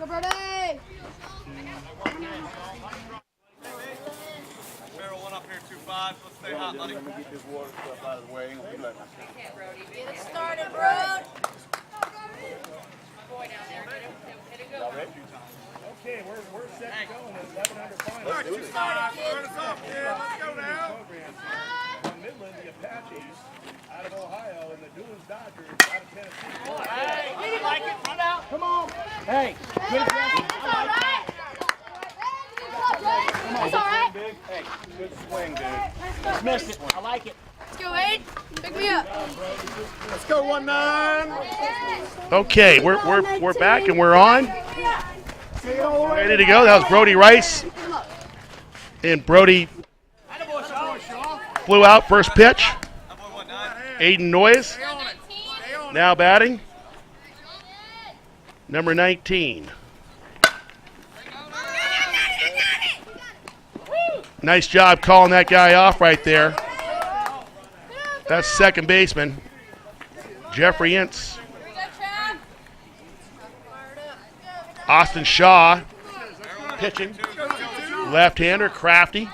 Brody! Barrel one up here, 2-5. Let's stay hot, buddy. Let me get this water stuff out of the way. Get it started, bro! Boy down there, get it Y'all go. ready? Okay, we're set to go in 11 under final. All right, 2-5. Start us off, kid. Let's go now. From Midland, the Apaches out of Ohio, and the Doolins Dodgers out of Tennessee. Hey, I like it. Run out. Come on. Hey! It's alright! It's alright! Hey, good swing, dude. Just missed it. I like it. Let's go, Wade. Pick me up. Let's go 1-9. Okay, we're back and we're on. Ready to go. That was Brody Rice. And Brody flew out first pitch. Aiden Noyes now batting. Number 19. Nice job calling that guy off right there. That's second baseman, Jeffrey Ince. Austin Shaw pitching. Left-hander, crafty.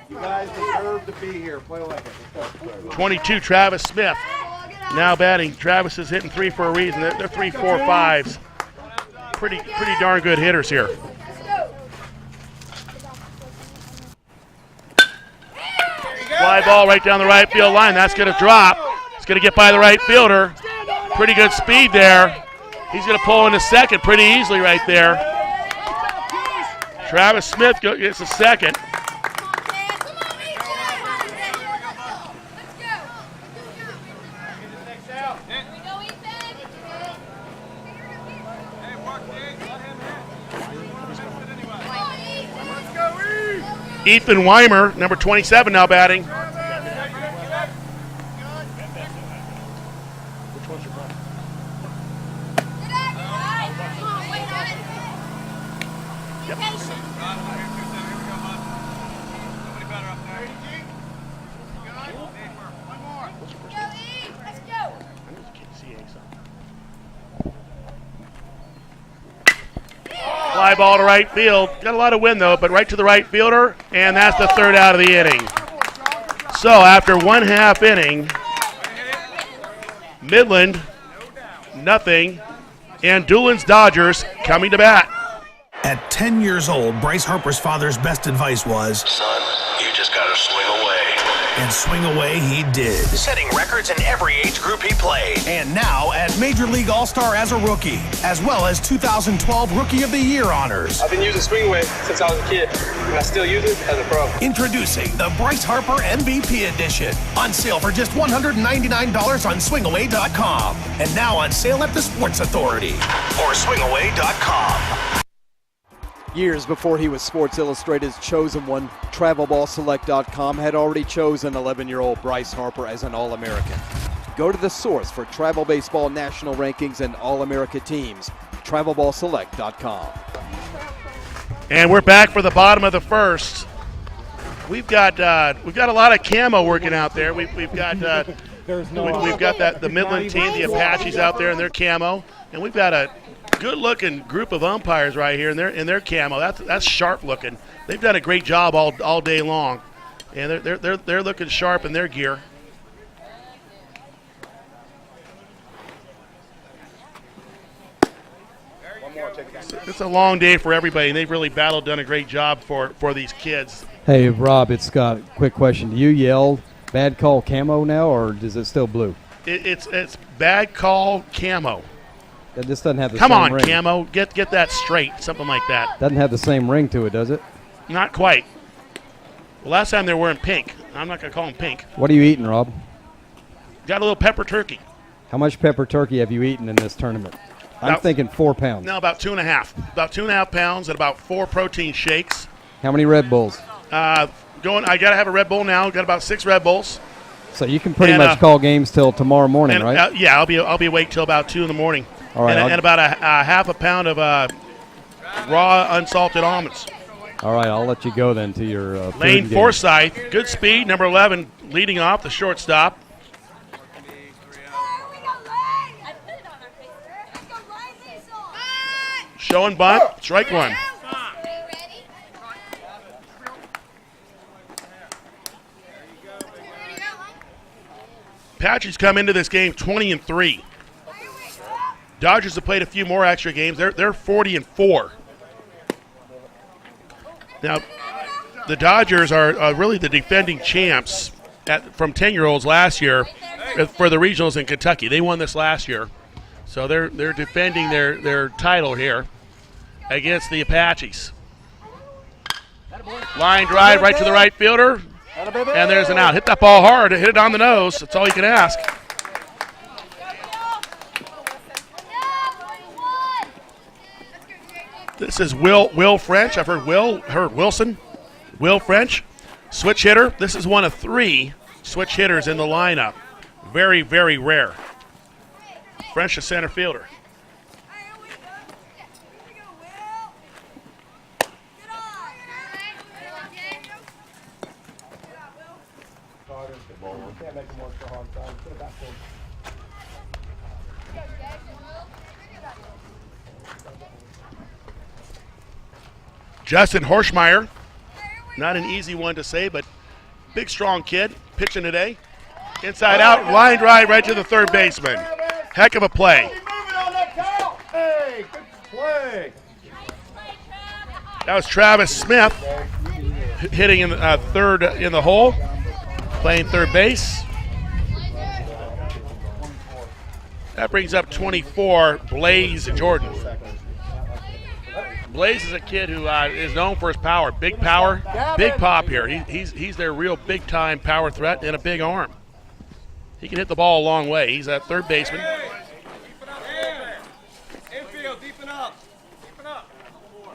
You guys deserve to be here. Play like it. 22, Travis Smith. Now batting. Travis is hitting 3 for a reason. They're 3, 4, 5s. Pretty darn good hitters here. Fly ball right down the right field line. That's going to drop. It's going to get by the right fielder. Pretty good speed there. He's going to pull into second pretty easily right there. Travis Smith gets a second. Ethan Weimer, number 27, now batting. Which one's your brother? Fly ball to right field. Got a lot of wind though, but right to the right fielder, and that's the third out of the inning. So after 1/2 inning, Midland, nothing, and Doolins Dodgers coming to bat. At 10 years old, Bryce Harper's father's best advice was, "Son, you just gotta swing away." and swing away he did. Setting records in every age group he played. And now at Major League All-Star as a rookie, as well as 2012 Rookie of the Year honors. I've been using swing away since I was a kid, and I still use it as a pro. Introducing the Bryce Harper MVP Edition. On sale for just $199 on swingaway.com. And now on sale at the Sports Authority. Or swingaway.com. Years before he was Sports Illustrated's chosen one, TravelballSelect.com had already chosen 11-year-old Bryce Harper as an All-American. Go to the source for travel baseball national rankings and All-America teams, TravelballSelect.com. And we're back for the bottom of the first. We've got a lot of camo working out there. We've got the Midland team, the Apaches out there in their camo, and we've got a good-looking group of umpires right here in their camo. That's sharp looking. They've done a great job all day long, and they're looking sharp in their gear. It's a long day for everybody, and they've really done a great job for these kids. Hey, Rob, it's Scott. Quick question. Do you yell bad call camo now, or is it still blue? It's bad call camo. That just doesn't have the Come same on, ring. camo. Get that straight, something like that. Doesn't have the same ring to it, does it? Not quite. Well, last time they were wearing pink. I'm not going to call them pink. What are you eating, Rob? Got a little pepper turkey. How much pepper turkey have you eten in this tournament? I'm thinking 4 pounds. No, about 2.5. About 2.5 pounds and about 4 protein shakes. How many Red Bulls? I got to have a Red Bull now. Got about 6 Red Bulls. So you can pretty much call games till tomorrow morning, right? Yeah, I'll be awake till about 2 in the morning. All right, and about a half a pound of raw unsalted almonds. All right, I'll let you go then to your Lane food game. Forsyth, good speed, number 11, leading off the shortstop. Show and bunt. Strike one. Apaches come into this game 20-3. Dodgers have played a few more extra games. They're 40-4. Now, the Dodgers are really the defending champs from 10-year-olds last year for the regionals in Kentucky. They won this last year, so they're defending their title here against the Apaches. Line drive right to the right fielder, and there's an out. Hit that ball hard. Hit it on the nose. That's all you can ask. This is Will French. I've heard Wilson. Will French, switch hitter. This is one of 3 switch hitters in the lineup. Very, very rare. French, the center fielder. Justin Horschmeyer, not an easy one to say, but big, strong kid, pitching today. Inside out, line drive right to the third baseman. Heck of a play. Hey, good play. That was Travis Smith hitting in third in the hole, playing third base. That brings up 24, Blaze Jordan. Blaze is a kid who is known for his power, big power, big pop here. He's their real big-time power threat and a big arm. He can hit the ball a long way. He's a third baseman. Infield, deepen up. Deepen up.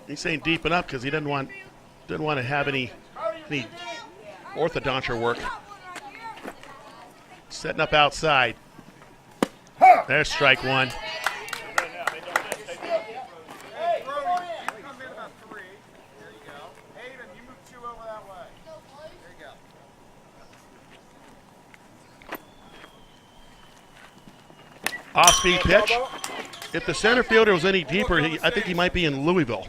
He's saying deepen up because he doesn't want to have any orthodonture work. Setting up outside. There's strike one. Off-speed pitch. If the center fielder was any deeper, I think he might be in Louisville.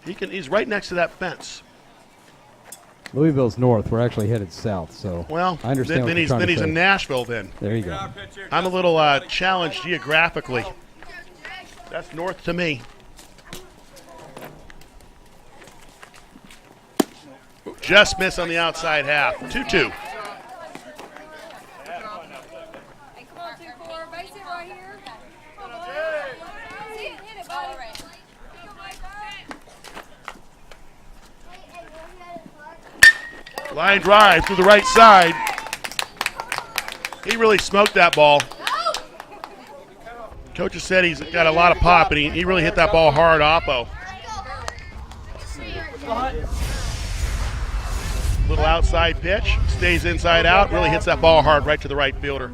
He's right next to that fence. Louisville's north. We're actually headed south, so well, I understand. Then he's in Nashville. Then there you go. I'm a little challenged geographically. That's north to me. Just miss on the outside half. 2-2. Line drive through the right side. He really smoked that ball. Coach has said he's got a lot of pop, and he really hit that ball hard, Oppo. Little outside pitch, stays inside out, really hits that ball hard right to the right fielder.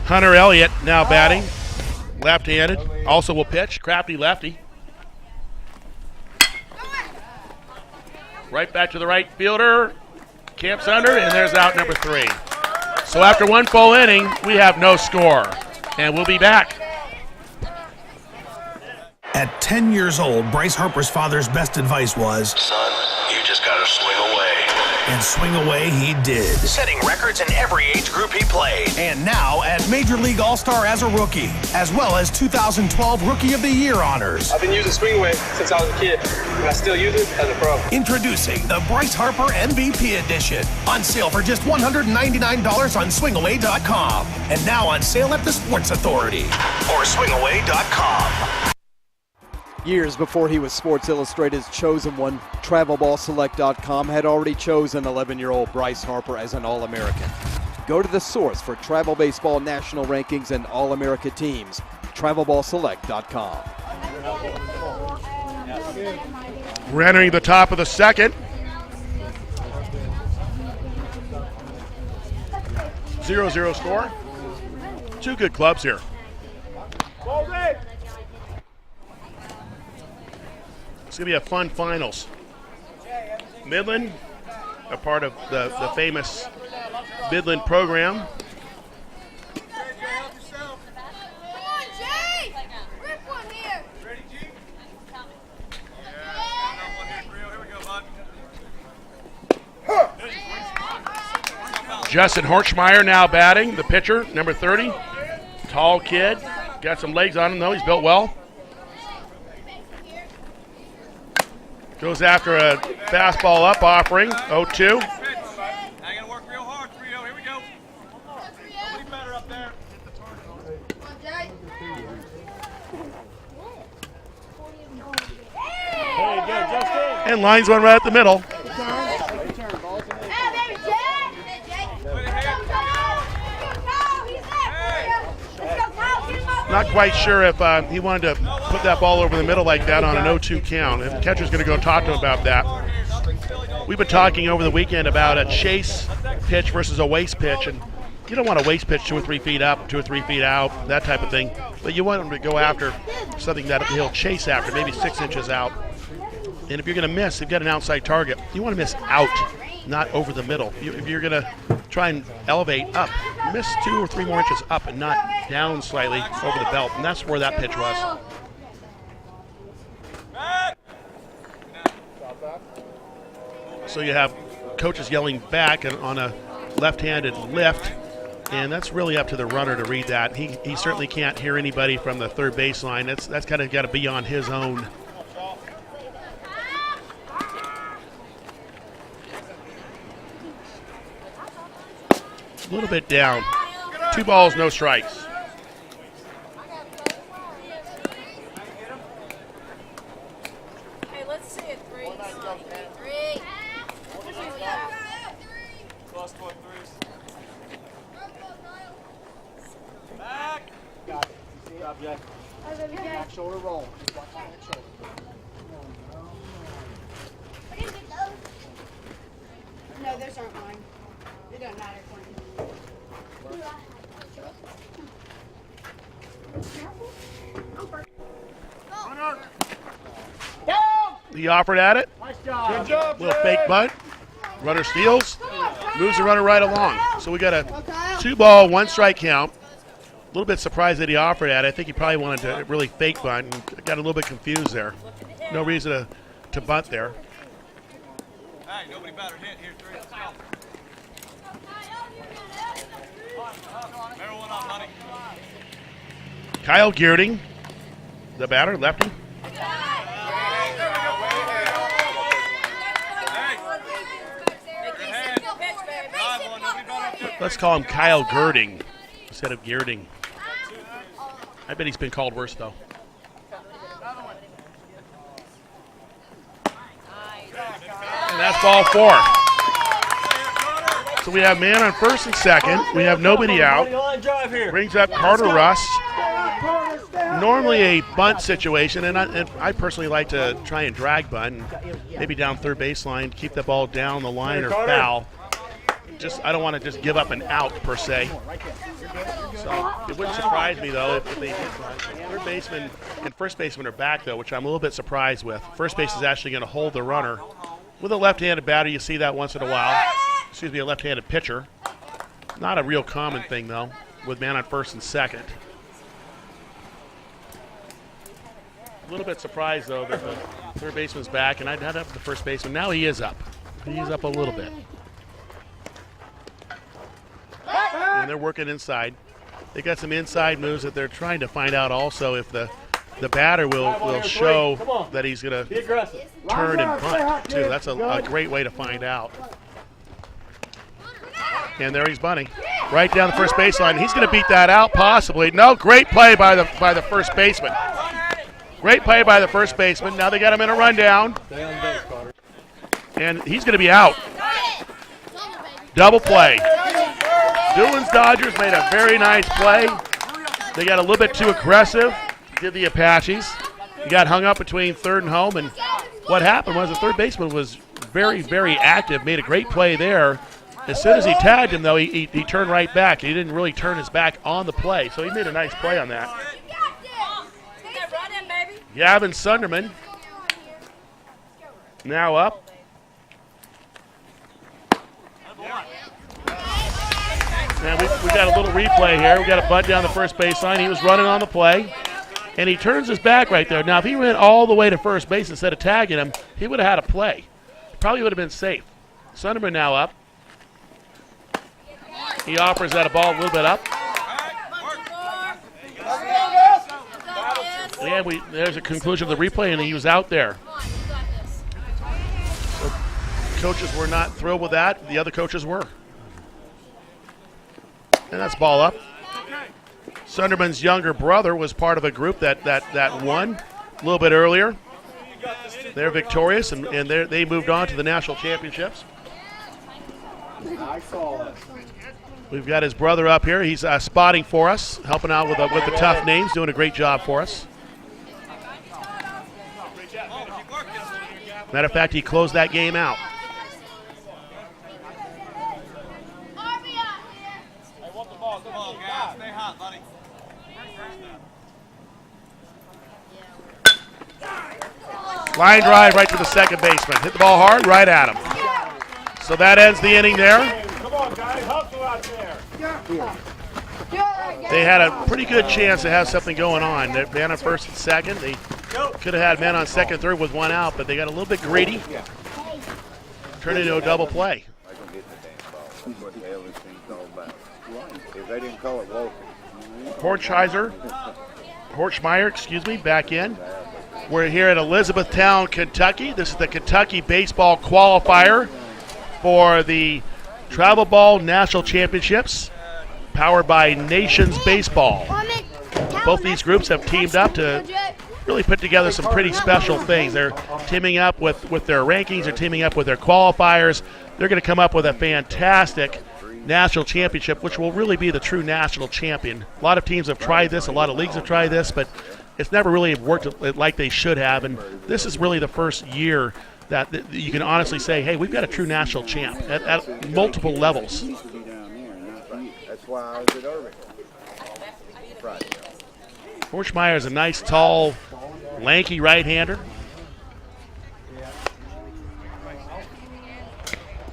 Hunter Elliott now batting, left-handed, also will pitch, crafty lefty. Right back to the right fielder, camps under, and there's out number 3. So after one full inning, we have no score, and we'll be back. At 10 years old, Bryce Harper's father's best advice was, "Son, you just gotta swing away." And swing away he did. Setting records in every age group he played. And now at Major League All-Star as a rookie, as well as 2012 Rookie of the Year honors. I've been using swing away since I was a kid, and I still use it as a pro. Introducing the Bryce Harper MVP Edition. On sale for just $199 on swingaway.com. And now on sale at the Sports Authority. Or swingaway.com. Years before he was Sports Illustrated's chosen one, Travelballselect.com had already chosen 11-year-old Bryce Harper as an All-American. Go to the source for travel baseball national rankings and All-America teams, Travelballselect.com. We're entering the top of the second. 0-0 score. Two good clubs here. It's going to be a fun finals. Midland, a part of the famous Midland program. Justin Horchmeyer now batting, the pitcher, number 30. Tall kid. Got some legs on him, though. He's built well. Goes after a fastball up offering, 0-2. I gotta work real hard, 3-0. Here we go. Nobody better up there. And lines one right at the middle. Not quite sure if he wanted to put that ball over the middle like that on an 0-2 count. And the catcher's going to go talk to him about that. We've been talking over the weekend about a chase pitch versus a waste pitch. And you don't want a waste pitch 2 or 3 feet up, 2 or 3 feet out, that type of thing. But you want him to go after something that he'll chase after, maybe 6 inches out. And if you're going to miss, you've got an outside target. You want to miss out, not over the middle. If you're going to try and elevate up, miss 2 or 3 more inches up and not down slightly over the belt. And that's where that pitch was. So you have coaches yelling back on a left-handed lift. And that's really up to the runner to read that. He certainly can't hear anybody from the third baseline. That's kind of got to be on his own. A little bit down. 2 balls, no strikes. Hey, let's see it. 3. Plus 4 threes. Back. Got it. Good job, Jay. Back shoulder roll. Just watch your back shoulder. No, those aren't mine. It doesn't matter for me. He offered at it. Nice job. Good job, Little fake bunt. Runner steals. Moves the runner right along. So we got a 2-ball, 1 strike count. A little bit surprised that he offered at it. I think he probably wanted to really fake bunt and got a little bit confused there. No reason to bunt there. Hey, nobody better hit here, 3. Let's go. Better one up, buddy. Kyle Geerding, the batter, lefty. Let's call him Kyle Girding instead of Geerding. I bet he's been called worse, though. And that's ball 4. So we have man on first and second. We have nobody out. Brings up Carter Russ. Normally a bunt situation, and I personally like to try and drag bunt, maybe down third baseline, keep the ball down the line or foul. I don't want to just give up an out per se. So it wouldn't surprise me though if they hit bunt. Third baseman and first baseman are back though, which I'm a little bit surprised with. First base is actually going to hold the runner. With a left-handed batter, you see that once in a while. Excuse me, a left-handed pitcher. Not a real common thing though, with man on first and second. A little bit surprised though that the third baseman's back, and I'd head up to the first baseman. Now he is up. He's up a little bit. And they're working inside. They got some inside moves that they're trying to find out also if the batter will show that he's going to turn and bunt too. That's a great way to find out. And there he's bunting. Right down the first baseline. He's going to beat that out possibly. No, great play by the first baseman. Great play by the first baseman. Now they got him in a rundown. And he's going to be out. Double play. Doolin's Dodgers made a very nice play. They got a little bit too aggressive, did the Apaches. He got hung up between third and home, and what happened was the third baseman was very, very active, made a great play there. As soon as he tagged him, though, he turned right back. He didn't really turn his back on the play, so he made a nice play on that. Gavin Sunderman now up. Now we got a little replay here. We got a bunt down the first baseline. He was running on the play, and he turns his back right there. Now, if he went all the way to first base instead of tagging him, he would have had a play. Probably would have been safe. Sunderman now up. He offers that a ball a little bit up. And there's a conclusion of the replay, and he was out there. So coaches were not thrilled with that. The other coaches were. And that's ball up. Sunderman's younger brother was part of a group that won a little bit earlier. They're victorious, and they moved on to the national championships. I saw it. We've got his brother up here. He's spotting for us, helping out with the tough names, doing a great job for us. Matter of fact, he closed that game out. Line drive right to the second baseman. Hit the ball hard, right at him. So that ends the inning there. Come on, guys. Hustle out there. They had a pretty good chance to have something going on. They're man on first and second. They could have had men on second and third with one out, but they got a little bit greedy. Turned it into a double play. Horchmeyer, back in. We're here at Elizabethtown, Kentucky. This is the Kentucky Baseball Qualifier for the Travelball National Championships, powered by Nations Baseball. Both these groups have teamed up to really put together some pretty special things. They're teaming up with their rankings. They're teaming up with their qualifiers. They're going to come up with a fantastic national championship, which will really be the true national champion. A lot of teams have tried this. A lot of leagues have tried this, but it's never really worked like they should have. And this is really the first year that you can honestly say, hey, we've got a true national champ at multiple levels. That's why I was at Irving. Horchmeyer is a nice, tall, lanky right-hander.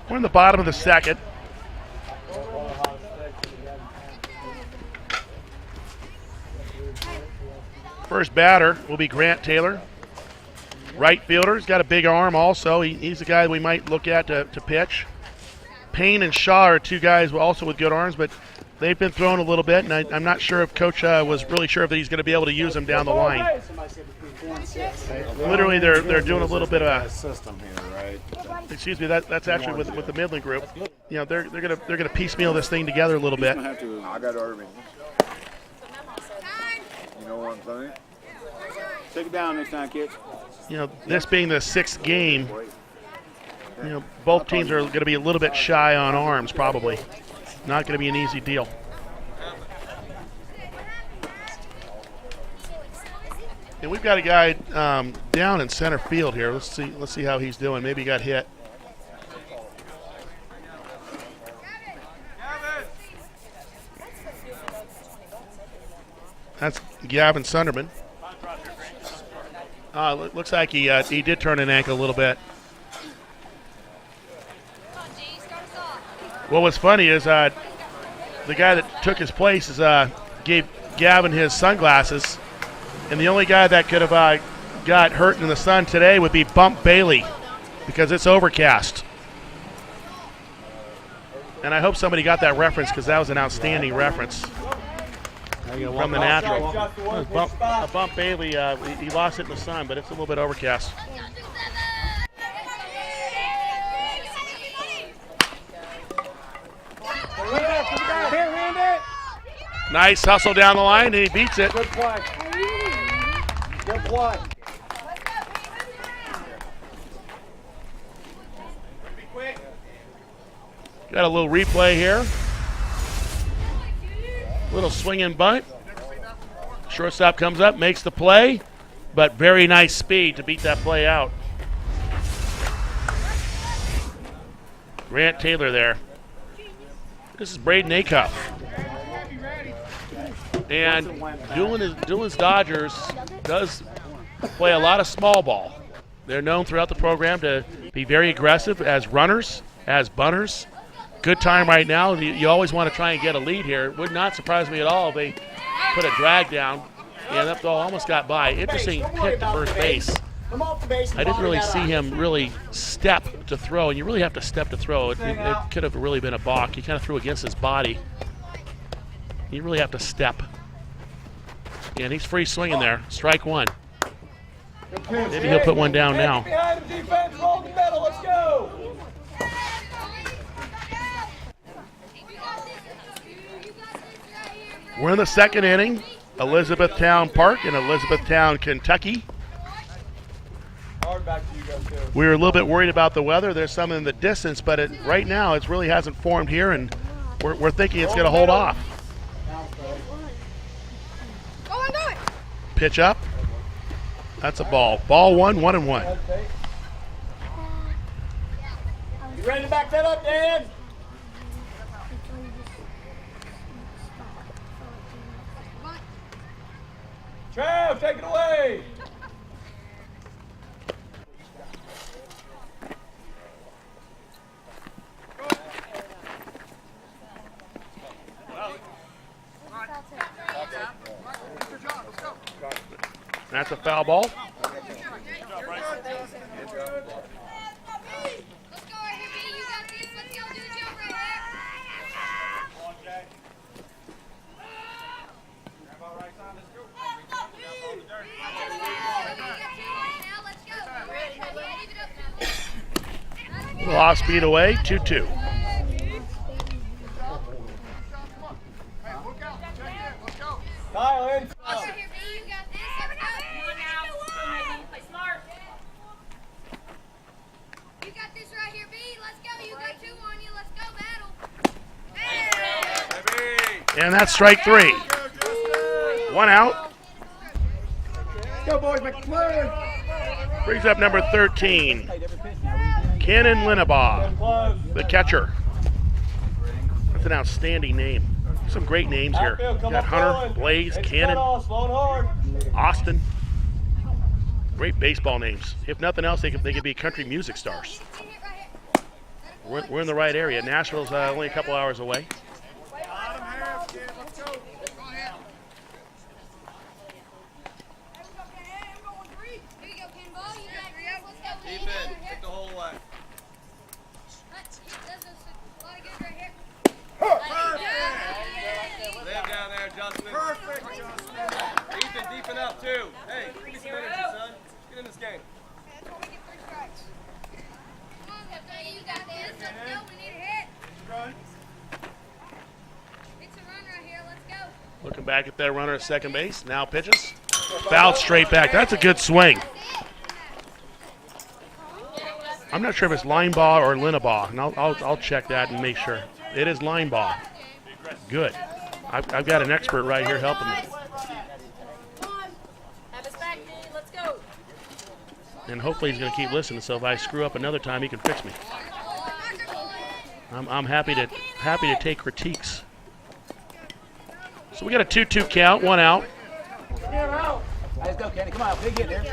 We're in the bottom of the second. First batter will be Grant Taylor. Right fielder. He's got a big arm also. He's the guy we might look at to pitch. Payne and Shaw are two guys also with good arms, but they've been thrown a little bit, and I'm not sure if Coach was really sure if he's going to be able to use them down the line. Literally, they're doing a little bit of a system here, right? Excuse me, that's actually with the Midland group. You know, they're gonna piecemeal this thing together a little bit. I got Irving. You know what I'm saying? Take it down next time, kids. You know, this being the sixth game, you know, both teams are going to be a little bit shy on arms, probably. Not going to be an easy deal. And we've got a guy down in center field here. Let's see how he's doing. Maybe he got hit. That's Gavin Sunderman. Looks like he did turn an ankle a little bit. What was funny is the guy that took his place gave Gavin his sunglasses, and the only guy that could have got hurt in the sun today would be Bump Bailey because it's overcast. And I hope somebody got that reference because that was an outstanding reference from the natural. Bump Bailey, he lost it in the sun, but it's a little bit overcast. Nice hustle down the line, and he beats it. Good play. Good play. Got a little replay here. Little swing and bunt. Shortstop comes up, makes the play, but very nice speed to beat that play out. Grant Taylor there. This is Braden Acuff. And Doolin's Dodgers does play a lot of small ball. They're known throughout the program to be very aggressive as runners, as bunters. Good time right now. You always want to try and get a lead here. It would not surprise me at all if they put a drag down. Yeah, that ball almost got by. Interesting pick to first base. I didn't really see him really step to throw, and you really have to step to throw. It could have really been a balk. He kind of threw against his body. You really have to step. And he's free swinging there. Strike one. Maybe he'll put one down now. Behind the defense, roll the middle, let's go. We're in the second inning. Elizabethtown Park in Elizabethtown, Kentucky. We were a little bit worried about the weather. There's some in the distance, but right now it really hasn't formed here, and we're thinking it's going to hold off. Pitch up. That's a ball. Ball one, 1-1. You ready to back that up, Dan? Trav, take it away. That's a foul ball. A little off speed away, 2-2. Kyle, in. And that's strike three. One out. Go, boys, McClure. Brings up number 13, Cannon Linebaugh, the catcher. That's an outstanding name. Some great names here. You got Hunter, Blaze, Cannon, Austin. Great baseball names. If nothing else, they could be country music stars. We're in the right area. Nashville's only a couple hours away. Take the whole way. Live down there, Justin. Perfect, Justin. Ethan, deepen up too. Hey, give me some energy, son. Get in this game. You got this. Let's go. We need a hit. It's a run right here. Let's go. Looking back at that runner at second base. Now pitches. Fouled straight back. That's a good swing. I'm not sure if it's Linebaugh or Linebaugh, and I'll check that and make sure. It is Linebaugh. Good. I've got an expert right here helping me. Have us back, dude. Let's go. And hopefully he's going to keep listening, so if I screw up another time, he can fix me. I'm happy to take critiques. So we got a 2-2 count, one out. Let's go, Kenny. Come on, big hit there.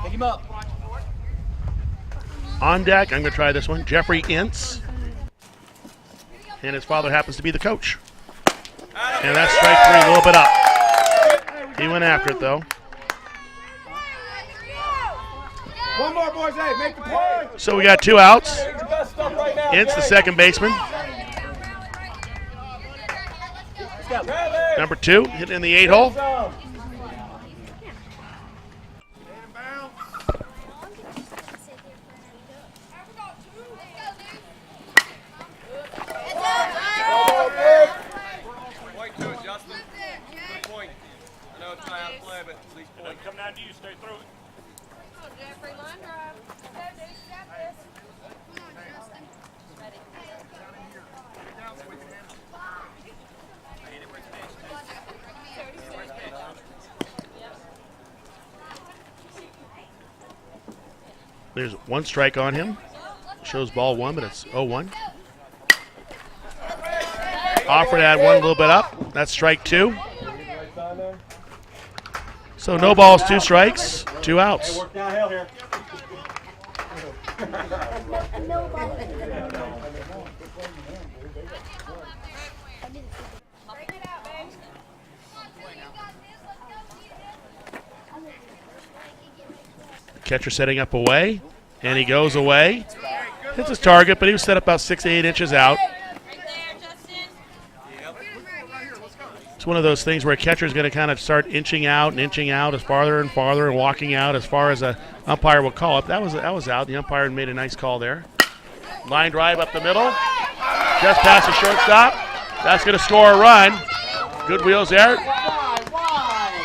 Pick him up. On deck, I'm going to try this one, Jeffrey Ince. And his father happens to be the coach. And that's strike three, a little bit up. He went after it, though. One more, boys. Hey, make the play. So we got two outs. Ince, the second baseman. Number two, hitting in the 8-hole. Point to it, Justin. Good point. I know it's not out of play, but at least point. Come down to you, stay through it. Jeffrey, line drive. Let's go, dude. You got this. Come on, Justin. Ready. There's one strike on him. Shows ball one, but it's 0-1. Offered to add one a little bit up. That's strike two. So no balls, two strikes, two outs. Catcher setting up away, and he goes away. Hits his target, but he was set up about 6 to 8 inches out. It's one of those things where a catcher is going to kind of start inching out as farther and farther and walking out as far as an umpire will call it. That was out. The umpire made a nice call there. Line drive up the middle. Just past the shortstop. That's going to score a run. Good wheels there.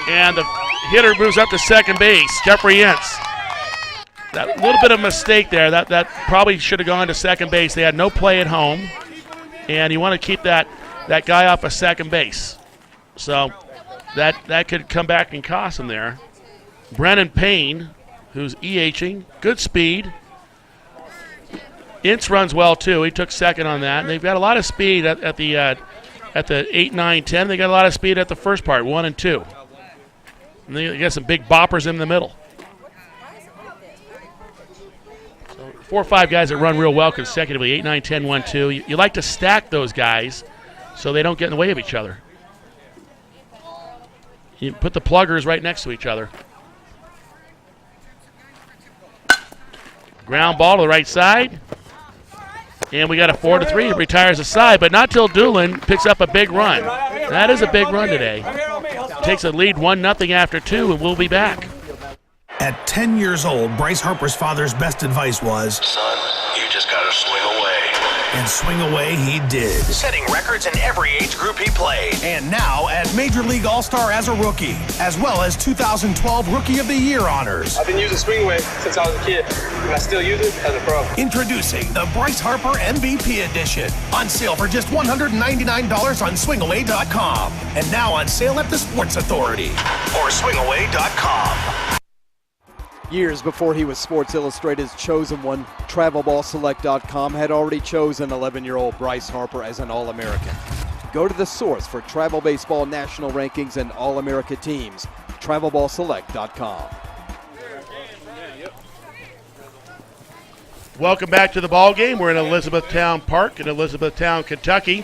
And the hitter moves up to second base. Jeffrey Ince. That little bit of mistake there. That probably should have gone to second base. They had no play at home. And you want to keep that guy off of second base. So that could come back and cost him there. Brennan Payne, who's EHing, good speed. Ince runs well too. He took second on that. And they've got a lot of speed at the 8, 9, 10. They got a lot of speed at the first part, 1 and 2. And they got some big boppers in the middle. So 4 or 5 guys that run real well consecutively, 8, 9, 10, 1, 2. You like to stack those guys so they don't get in the way of each other. You put the pluggers right next to each other. Ground ball to the right side. And we got a 4-3. He retires the side, but not till Doolin picks up a big run. That is a big run today. Takes a lead 1-0 after 2, and we'll be back. At 10 years old, Bryce Harper's father's best advice was, Son, you just gotta swing away. and swing away he did. Setting records in every age group he played. And now at Major League All-Star as a rookie, as well as 2012 Rookie of the Year honors. I've been using swing away since I was a kid, and I still use it as a pro. Introducing the Bryce Harper MVP Edition. On sale for just $199 on swingaway.com. And now on sale at the Sports Authority. Or swingaway.com. Years before he was Sports Illustrated's chosen one, TravelballSelect.com had already chosen 11-year-old Bryce Harper as an All-American. Go to the source for travel baseball national rankings and All-America teams, TravelballSelect.com. Welcome back to the ball game. We're in Elizabethtown Park in Elizabethtown, Kentucky.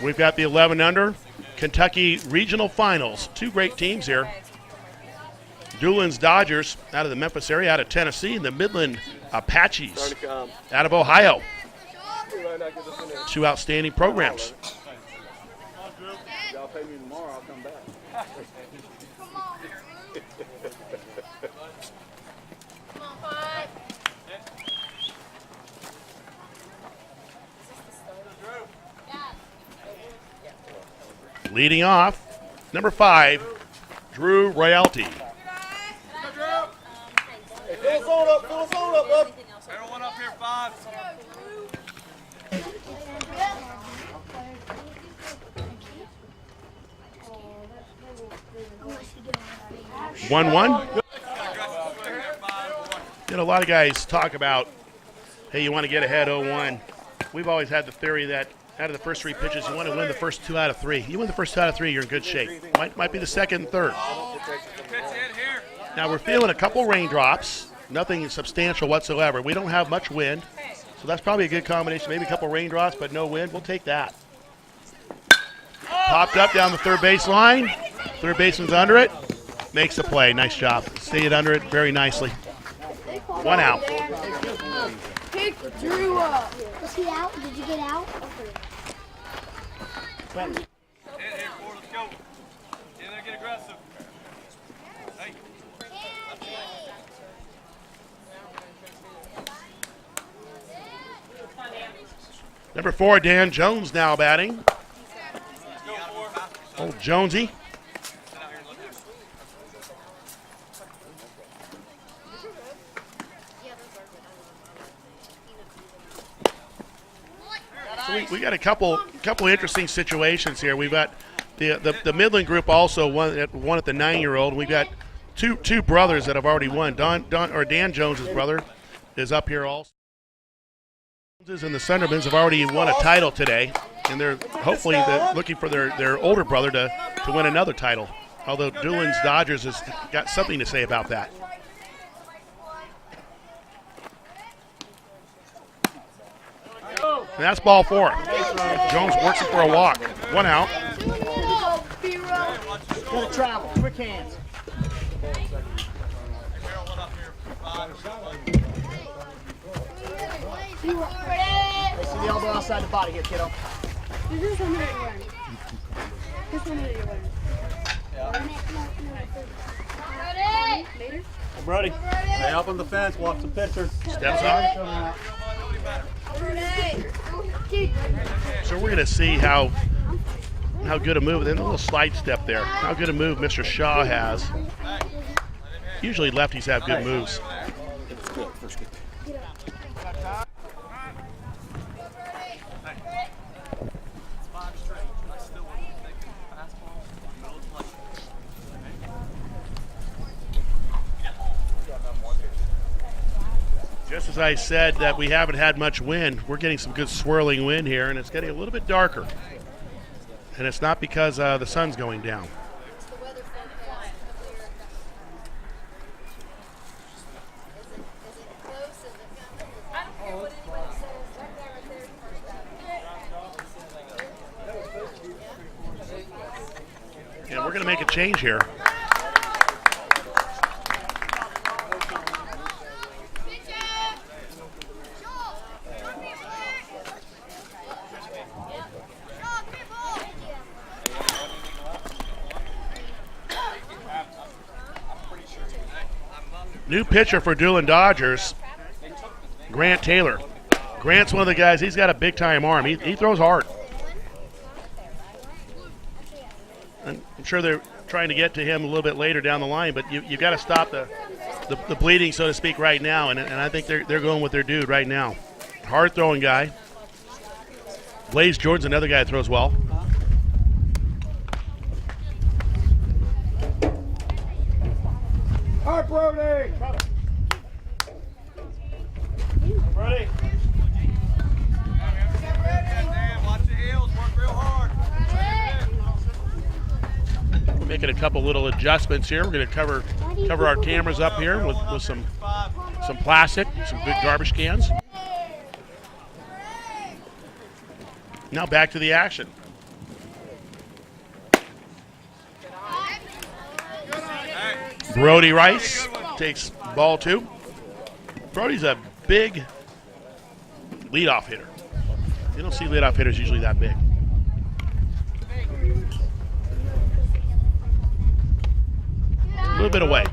We've got the 11 under Kentucky Regional Finals. Two great teams here. Doolin's Dodgers out of the Memphis area, out of Tennessee, and the Midland Apaches out of Ohio. Two outstanding programs. Y'all pay me tomorrow, I'll come back. Leading off, number 5, Drew Royalty. Fill the zone up, bub. Everyone up here, 5. 1-1. A lot of guys talk about, hey, you want to get ahead 0-1. We've always had the theory that out of the first 3 pitches, you want to win the first 2 out of 3. You win the first 2 out of 3, you're in good shape. Might be the second and third. Now we're feeling a couple raindrops. Nothing substantial whatsoever. We don't have much wind, so that's probably a good combination. Maybe a couple raindrops, but no wind. We'll take that. Popped up down the third base line. Third baseman's under it. Makes the play. Nice job. Stayed under it very nicely. 1 out. Pick Drew up. Was he out? Did you get out? Here, Ford, let's go. Get in there, get aggressive. Hey. Number 4, Dan Jones now batting. Old Jonesy. So we got a couple interesting situations here. We've got the Midland group also won at the 9-year-old. We've got two brothers that have already won. Dan Jones's brother is up here also. And the Sunderbans have already won a title today, and they're hopefully looking for their older brother to win another title. Although Doolin's Dodgers has got something to say about that. And that's ball 4. Jones works it for a walk. 1 out. Go to travel. Quick hands. Hey, see the elbow outside the body here, kiddo. This is something that you're wearing. This is something that you're wearing. Ready? Later? I'm ready. Stay up on the fence, watch the pitcher. Steps up. So we're going to see how good a move, then a little slide step there, how good a move Mr. Shaw has. Usually lefties have good moves. Just as I said that we haven't had much wind, we're getting some good swirling wind here, and it's getting a little bit darker. And it's not because the sun's going down. And we're going to make a change here. New pitcher for Doolin Dodgers, Grant Taylor. Grant's one of the guys, he's got a big-time arm. He throws hard. And I'm sure they're trying to get to him a little bit later down the line, but you've got to stop the bleeding, so to speak, right now, and I think they're going with their dude right now. Hard-throwing guy. Blaze Jordan's another guy that throws well. All right, Brody. Ready? Watch the heels, work real hard. We're making a couple little adjustments here. We're going to cover our cameras up here with some plastic, some good garbage cans. Now back to the action. Brody Rice takes ball 2. Brody's a big leadoff hitter. You don't see leadoff hitters usually that big. A little bit away.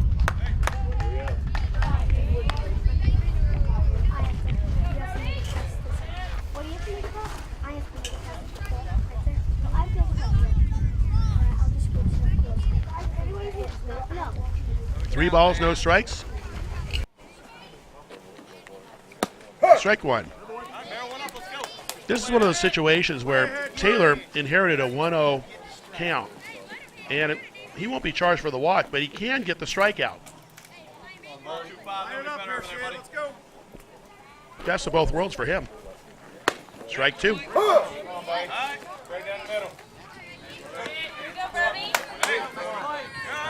Three balls, no strikes. Strike one. This is one of those situations where Taylor inherited a 1-0 count, and he won't be charged for the walk, but he can get the strikeout. Best of both worlds for him. Strike 2.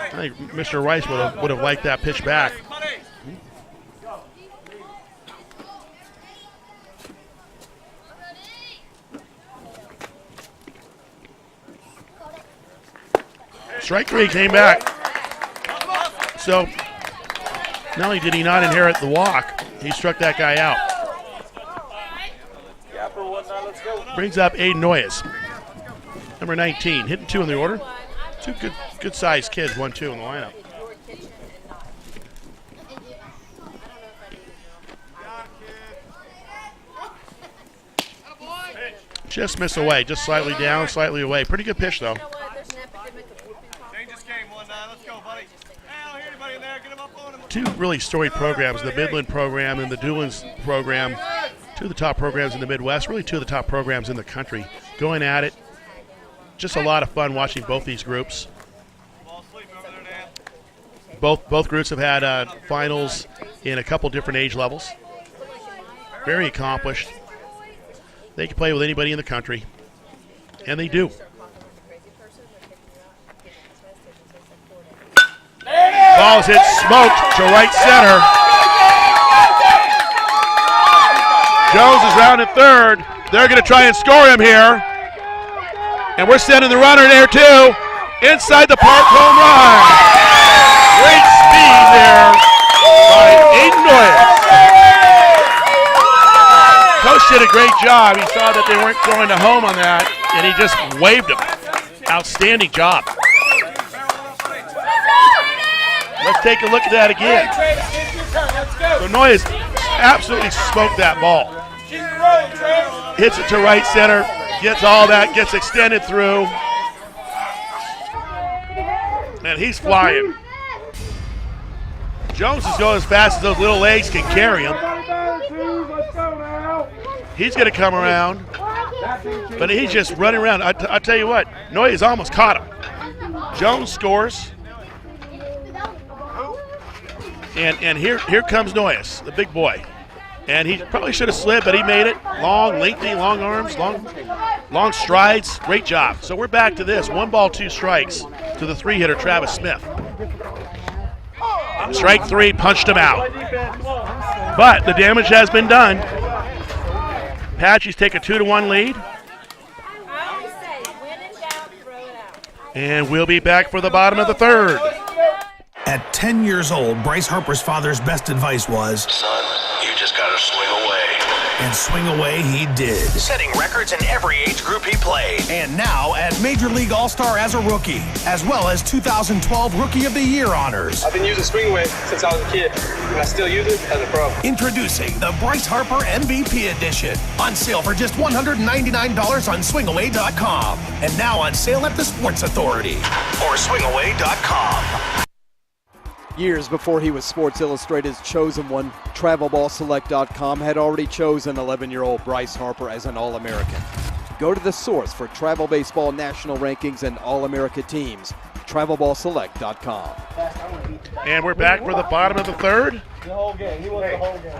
I think Mr. Rice would have liked that pitch back. Strike 3 came back. So not only did he not inherit the walk, he struck that guy out. Brings up Aiden Noyes, number 19, hitting 2 in the order. Two good-sized kids, 1-2 in the lineup. Just missed away, just slightly down, slightly away. Pretty good pitch, though. Two really storied programs, the Midland program and the Doolins program. Two of the top programs in the Midwest, really two of the top programs in the country. Going at it. Just a lot of fun watching both these groups. Both groups have had finals in a couple different age levels. Very accomplished. They can play with anybody in the country, and they do. Ball's hit smoked to right center. Jones is rounded third. They're going to try and score him here. And we're sending the runner there too. Inside the park, home run. Great speed there by Aiden Noyes. did a great job. He saw that they weren't throwing to home on that, and he just waved him. Outstanding job. Let's take a look at that again. So Noyes absolutely smoked that ball. Hits it to right center, gets all that, gets extended through. And he's flying. Jones is going as fast as those little legs can carry him. He's going to come around, but he's just running around. I tell you what, Noyes almost caught him. Jones scores. And here comes Noyes, the big boy. And he probably should have slid, but he made it. Long, lengthy, long arms, long strides. Great job. So we're back to this. 1 ball, 2 strikes to the 3-hitter, Travis Smith. Strike 3, punched him out. But the damage has been done. Apaches take a 2-1 lead. And we'll be back for the bottom of the 3rd. At 10 years old, Bryce Harper's father's best advice was, "Son, you just gotta swing away." and swing away he did. Setting records in every age group he played. And now at Major League All-Star as a rookie, as well as 2012 Rookie of the Year honors. I've been using swing away since I was a kid, and I still use it as a pro. Introducing the Bryce Harper MVP Edition. On sale for just $199 on swingaway.com. And now on sale at the Sports Authority. Or swingaway.com. Years before he was Sports Illustrated's chosen one, Travelballselect.com had already chosen 11-year-old Bryce Harper as an All-American. Go to the source for travel baseball national rankings and All-America teams, Travelballselect.com. And we're back for the bottom of the 3rd. The whole game. He wants the whole game.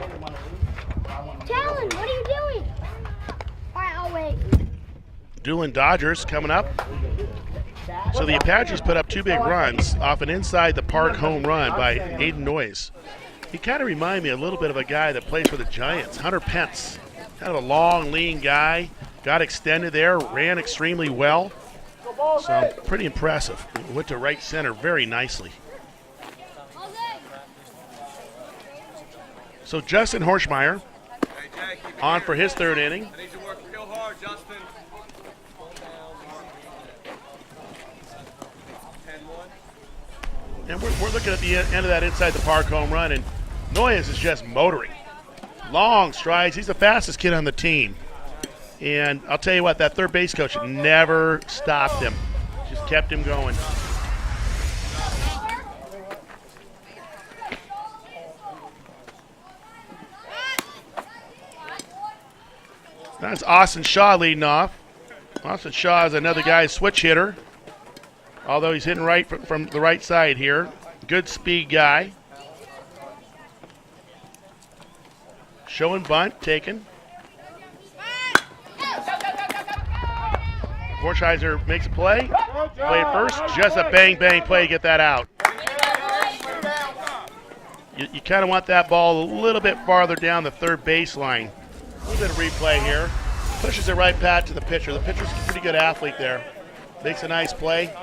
Talon, what are you doing? All right, I'll wait. Doolin Dodgers coming up. So the Apaches put up 2 big runs off an inside the park home run by Aiden Noyes. He kind of reminded me a little bit of a guy that plays for the Giants, Hunter Pence. Kind of a long, lean guy. Got extended there, ran extremely well. So pretty impressive. Went to right center very nicely. So Justin Horschmeyer on for his 3rd inning. I need you to work real hard, Justin. And we're looking at the end of that inside the park home run, and Noyes is just motoring. Long strides. He's the fastest kid on the team. And I'll tell you what, that third base coach never stopped him. Just kept him going. That's Austin Shaw leading off. Austin Shaw is another guy, switch hitter. Although he's hitting right from the right side here. Good speed guy. Showing bunt, taken. Borchheiser makes a play. Play it first. Just a bang, bang play to get that out. You kind of want that ball a little bit farther down the third baseline. A little bit of replay here. Pushes it right back to the pitcher. The pitcher's a pretty good athlete there. Makes a nice play.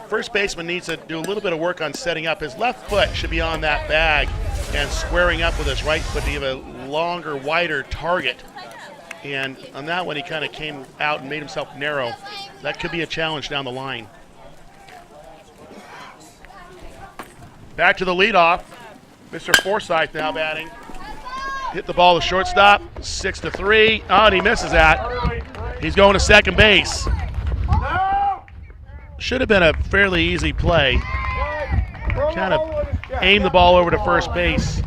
First baseman needs to do a little bit of work on setting up. His left foot should be on that bag and squaring up with his right foot to give a longer, wider target. And on that one, he kind of came out and made himself narrow. That could be a challenge down the line. Back to the leadoff. Mr. Forsythe now batting. Hit the ball to shortstop, 6-3. Oh, and he misses that. He's going to second base. Should have been a fairly easy play. Kind of aim the ball over to first base.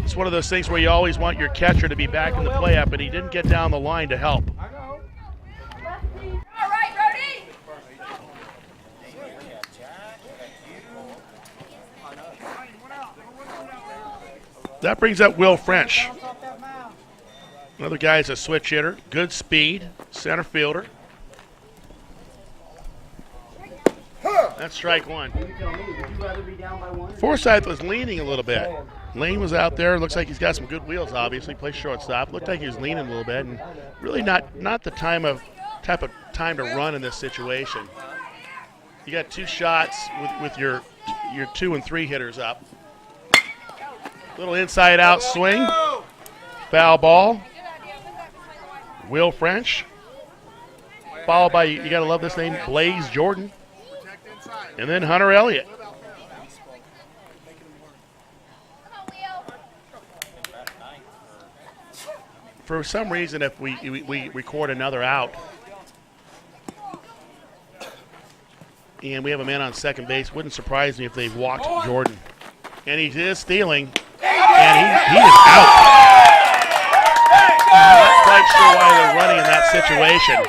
It's one of those things where you always want your catcher to be back in the play up, and he didn't get down the line to help. All right, Brody. That brings up Will French. Another guy is a switch hitter, good speed, center fielder. That's strike one. Forsythe was leaning a little bit. Lane was out there. Looks like he's got some good wheels, obviously. Plays shortstop. Looked like he was leaning a little bit, and really not the type of time to run in this situation. You got 2 shots with your 2 and 3 hitters up. Little inside out swing. Foul ball. Will French, followed by, you got to love this name, Blaze Jordan, and then Hunter Elliott. For some reason, if we record another out and we have a man on second base, wouldn't surprise me if they walked Jordan. And he is stealing, and he is out. I'm not quite sure why they're running in that situation.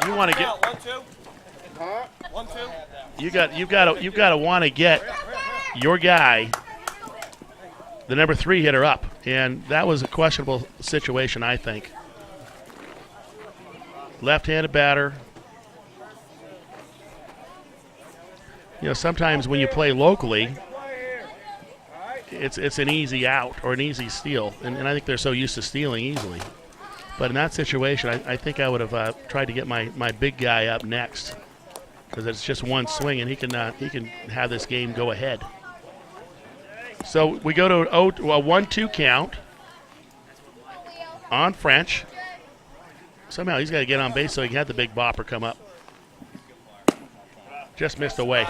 You want to get, you've got to want to get your guy, the number 3 hitter, up, and that was a questionable situation, I think. Left-handed batter. You know, sometimes when you play locally, it's an easy out or an easy steal, and I think they're so used to stealing easily. But in that situation, I think I would have tried to get my big guy up next, because it's just one swing, and he can have this game go ahead. So we go to a 1-2 count on French. Somehow he's got to get on base so he can have the big bopper come up. Just missed away.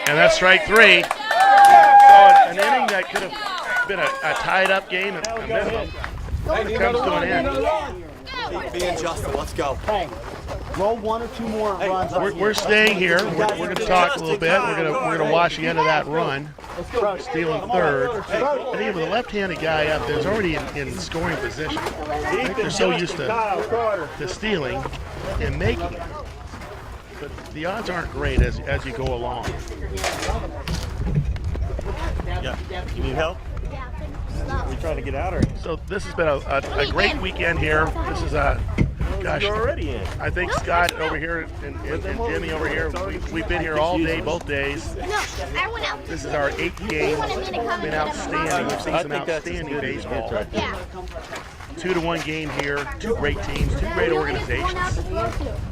And that's strike 3. So an inning that could have been a tied-up game at a minimum comes to an end. Being Justin, let's go. Hey, roll 1 or 2 more runs. We're staying here. We're going to talk a little bit. We're going to watch the end of that run. Stealing third. I think with a left-handed guy up there, is already in scoring position. I think they're so used to stealing and making it. But the odds aren't great as you go along. Yeah. You need help? Are we trying to get out or? So this has been a great weekend here. This is gosh, already in. I think Scott over here and Jimmy over here, we've been here all day, both days. This is our 8th game. It's been outstanding. We've seen some outstanding baseball. 2-1 game here. 2 great teams, 2 great organizations.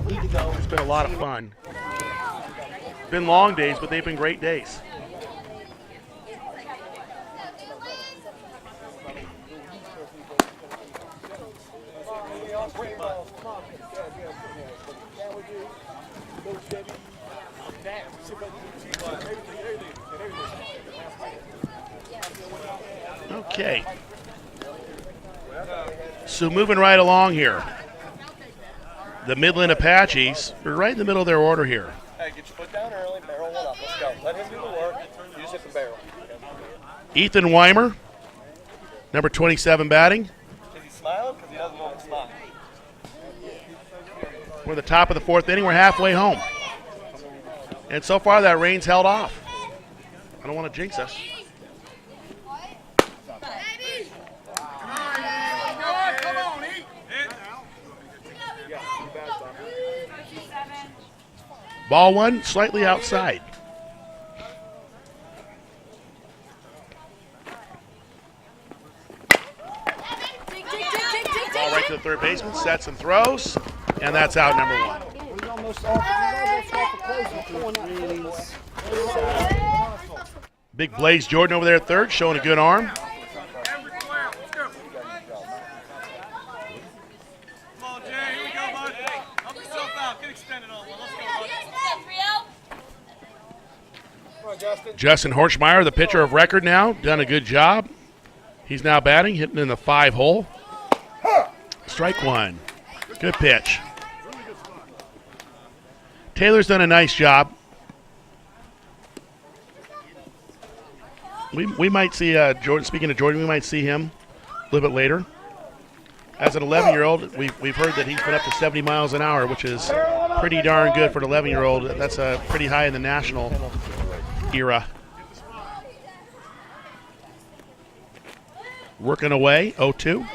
It's been a lot of fun. It's been long days, but they've been great days. Okay. So moving right along here. The Midland Apaches are right in the middle of their order here. Hey, get your foot down early, barrel one up. Let's go. Let him do the work. Use it for barrel. Ethan Weimer, number 27 batting. Is he smiling? Because he doesn't want to smile. We're at the top of the 4th inning. We're halfway home. And so far that rain's held off. I don't want to jinx us. Ball 1, slightly outside. Ball right to the third baseman, sets and throws, and that's out number 1. Big Blaze Jordan over there at third, showing a good arm. Justin Horschmeyer, the pitcher of record now, done a good job. He's now batting, hitting in the 5 hole. Strike 1. Good pitch. Taylor's done a nice job. We might see Jordan. Speaking of Jordan, we might see him a little bit later. As an 11-year-old, we've heard that he's been up to 70 miles an hour, which is pretty darn good for an 11-year-old. That's pretty high in the national era. Working away, 0-2.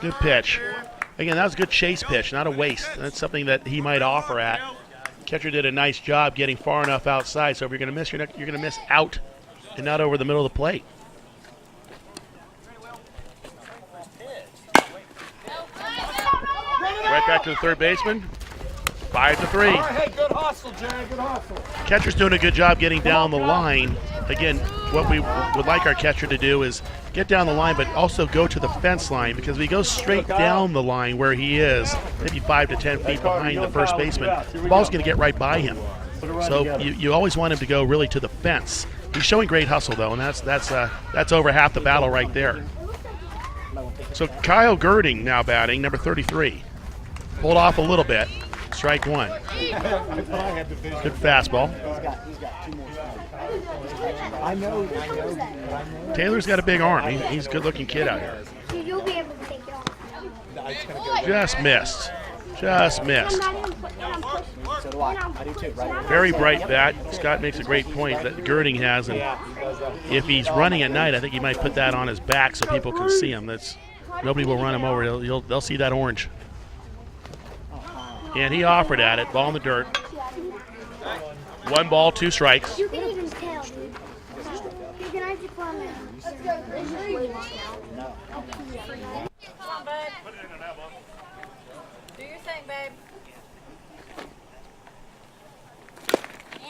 Good pitch. Again, that was a good chase pitch, not a waste. That's something that he might offer at. Catcher did a nice job getting far enough outside, so if you're going to miss, you're going to miss out and not over the middle of the plate. right back to the third baseman. 5-3. All right, hey, good hustle, Jay. Good hustle. Catcher's doing a good job getting down the line. Again, what we would like our catcher to do is get down the line, but also go to the fence line, because if he goes straight down the line where he is, maybe 5 to 10 feet behind the first baseman, the ball's going to get right by him. So you always want him to go really to the fence. He's showing great hustle, though, and that's over half the battle right there. So Kyle Girding now batting, number 33. Pulled off a little bit. Strike one. Good fastball. He's got 2 more strikes. I know. Taylor's got a big arm. He's a good-looking kid out here. You'll be able to take it off. Just missed. Just missed. So do I. I do too, right? Very bright bat. Scott makes a great point that Girding has, and if he's running at night, I think he might put that on his back so people can see him. Nobody will run him over. They'll see that orange. And he offered at it. Ball in the dirt. 1 ball, 2 strikes. You can even tell, dude. You can actually call me. Let's go. Come on, babe. Do your thing, babe.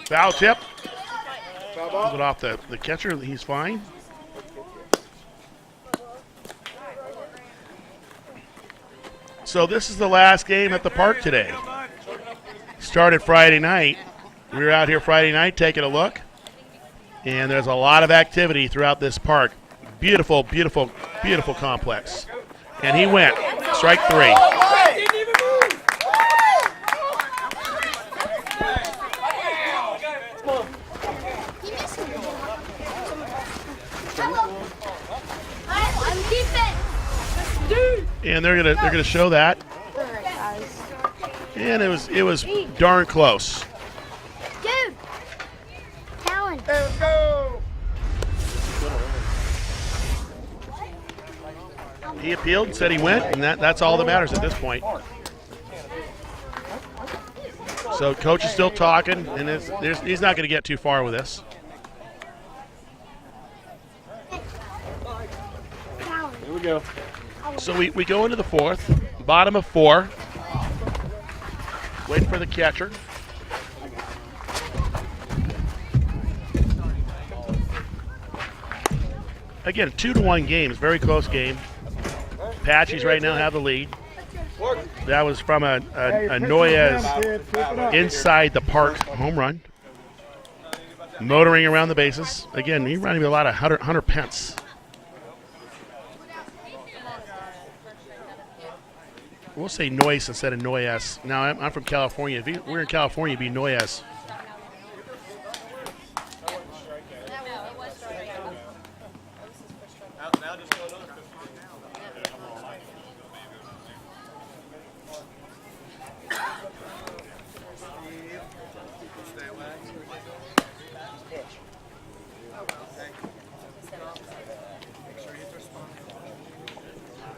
Foul tip. Move it off the catcher. He's fine. So this is the last game at the park today. Started Friday night. We were out here Friday night taking a look. And there's a lot of activity throughout this park. Beautiful, beautiful, beautiful complex. And he went. Strike 3. And they're gonna show that. And it was darn close. Dude, Talon. Hey, let's go. He appealed and said he went, and that's all that matters at this point. So coach is still talking, and he's not going to get too far with this. Here we go. So we go into the 4th, bottom of 4. Waiting for the catcher. Again, 2-1 game. It's a very close game. Apaches right now have the lead. That was from a Noyes inside the park home run. Motoring around the bases. Again, he running with a lot of Hunter Pence. We'll say Noyes instead of Noyes. Now, I'm from California. If we're in California, it'd be Noyes.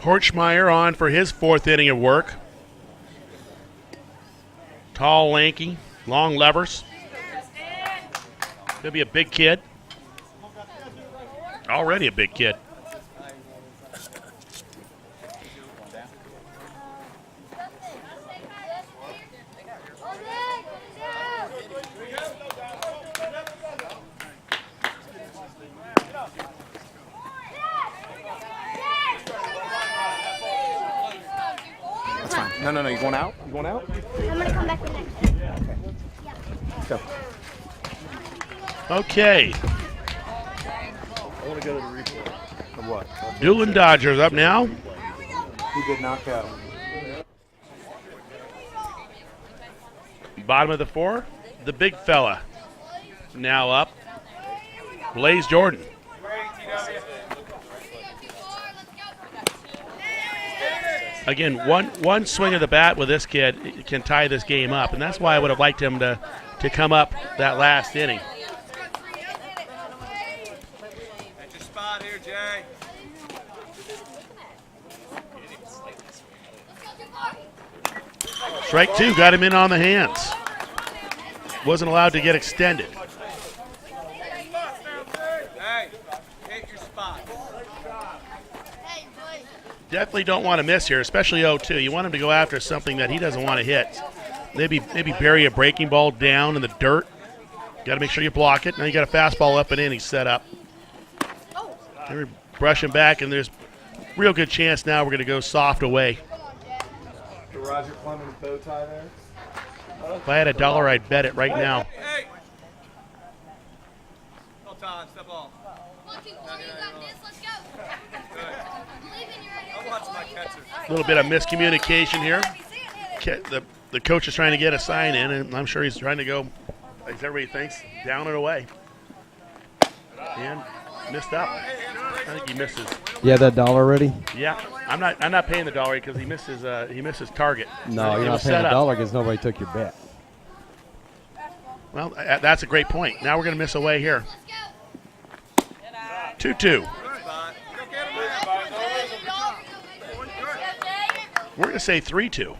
Horchmeyer on for his 4th inning of work. Tall, lanky, long levers. He'll be a big kid. Already a big kid. No, you going out? You going out? I'm going to come back the next time. Yeah. Let's go. Okay. I want to go to the replay. Of what? Doolin Dodgers up now. Who did knock out? Bottom of the 4, the big fella now up. Blaze Jordan. Again, one swing of the bat with this kid can tie this game up, and that's why I would have liked him to come up that last inning. At your spot here, Jay. Strike 2 got him in on the hands. Wasn't allowed to get extended. Hey, hit your spot. Definitely don't want to miss here, especially 0-2. You want him to go after something that he doesn't want to hit. Maybe bury a breaking ball down in the dirt. Got to make sure you block it. Now you got a fastball up and in. He's set up. And we're brushing back, and there's real good chance now we're going to go soft away. The Roger Clemens bow tie there. If I had $1, I'd bet it right now. Hey! Well, Todd, step off. I'm watching my catcher. A little bit of miscommunication here. The coach is trying to get a sign in, and I'm sure he's trying to go, as everybody thinks, down and away. And missed up. I think he misses. You have that $1 ready? Yeah, I'm not paying the $1 because he missed his target. No, you're not paying the $1 because nobody took your bet. Well, that's a great point. Now we're going to miss away here. 2-2. We're going to say 3-2.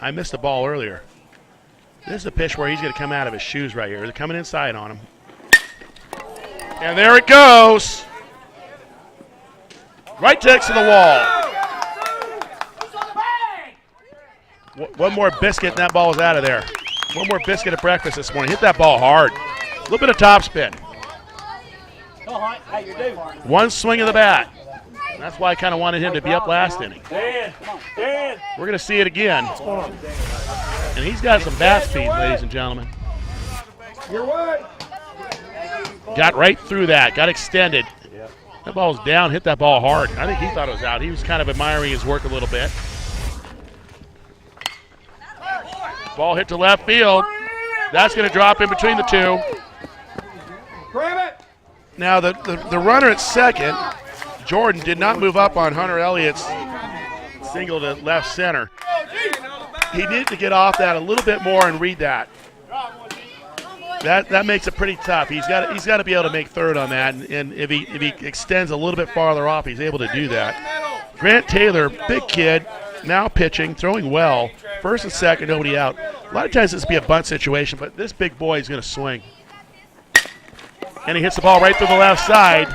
I missed the ball earlier. This is a pitch where he's going to come out of his shoes right here. They're coming inside on him. And there it goes. Right next to the wall. One more biscuit and that ball is out of there. One more biscuit at breakfast this morning. Hit that ball hard. A little bit of topspin. One swing of the bat. And that's why I kind of wanted him to be up last inning. We're going to see it again. And he's got some bat speed, ladies and gentlemen. Got right through that. Got extended. That ball's down. Hit that ball hard. I think he thought it was out. He was kind of admiring his work a little bit. Ball hit to left field. That's going to drop in between the two. Now the runner at second, Jordan, did not move up on Hunter Elliott's single to left center. He needed to get off that a little bit more and read that. That makes it pretty tough. He's got to be able to make third on that, and if he extends a little bit farther off, he's able to do that. Grant Taylor, big kid, now pitching, throwing well. First and second, nobody out. A lot of times this will be a bunt situation, but this big boy is going to swing. And he hits the ball right through the left side.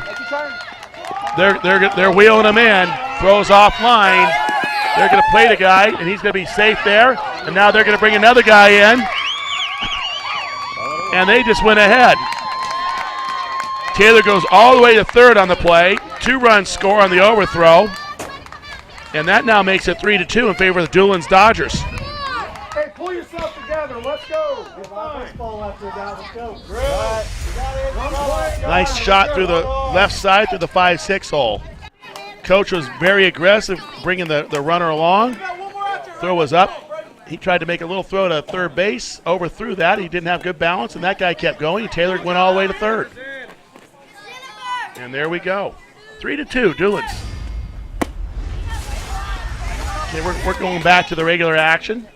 They're wheeling him in. Throws offline. They're going to play the guy, and he's going to be safe there. And now they're going to bring another guy in. And they just went ahead. Taylor goes all the way to third on the play. 2-run score on the overthrow. And that now makes it 3-2 in favor of the Doolins Dodgers. Hey, pull yourself together. Let's go. You're fine. Let's go. Nice shot through the left side through the 5-6 hole. Coach was very aggressive, bringing the runner along. Throw was up. He tried to make a little throw to third base, overthrew that. He didn't have good balance, and that guy kept going. Taylor went all the way to third. And there we go. 3-2, Doolins. Okay, we're going back to the regular action.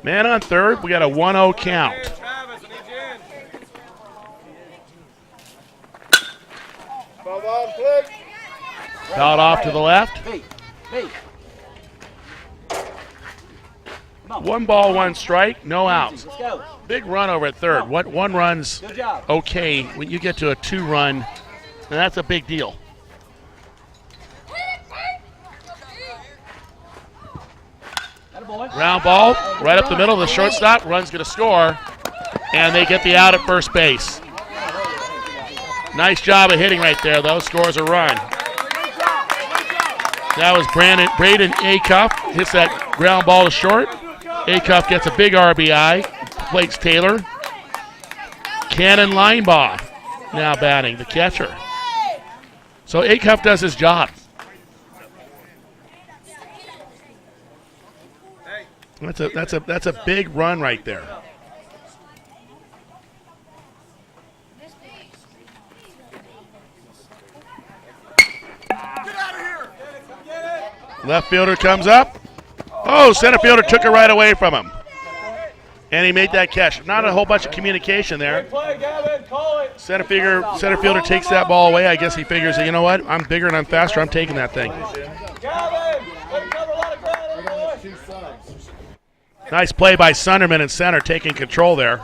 Man on third, we got a 1-0 count. Fouled off to the left. 1 ball, 1 strike, no outs. Big run over at third. One run's okay. When you get to a 2-run, that's a big deal. Ground ball right up the middle of the shortstop. Run's going to score, and they get the out at first base. Nice job of hitting right there, though. Scores a run. That was Braden Acuff. Hits that ground ball to short. Acuff gets a big RBI. Plates Taylor. Cannon Linebaugh now batting, the catcher. So Acuff does his job. That's a big run right there. Left fielder comes up. Oh, center fielder took it right away from him. And he made that catch. Not a whole bunch of communication there. Center fielder takes that ball away. I guess he figures, you know what? I'm bigger and I'm faster. I'm taking that thing. Nice play by Sunderman in center, taking control there.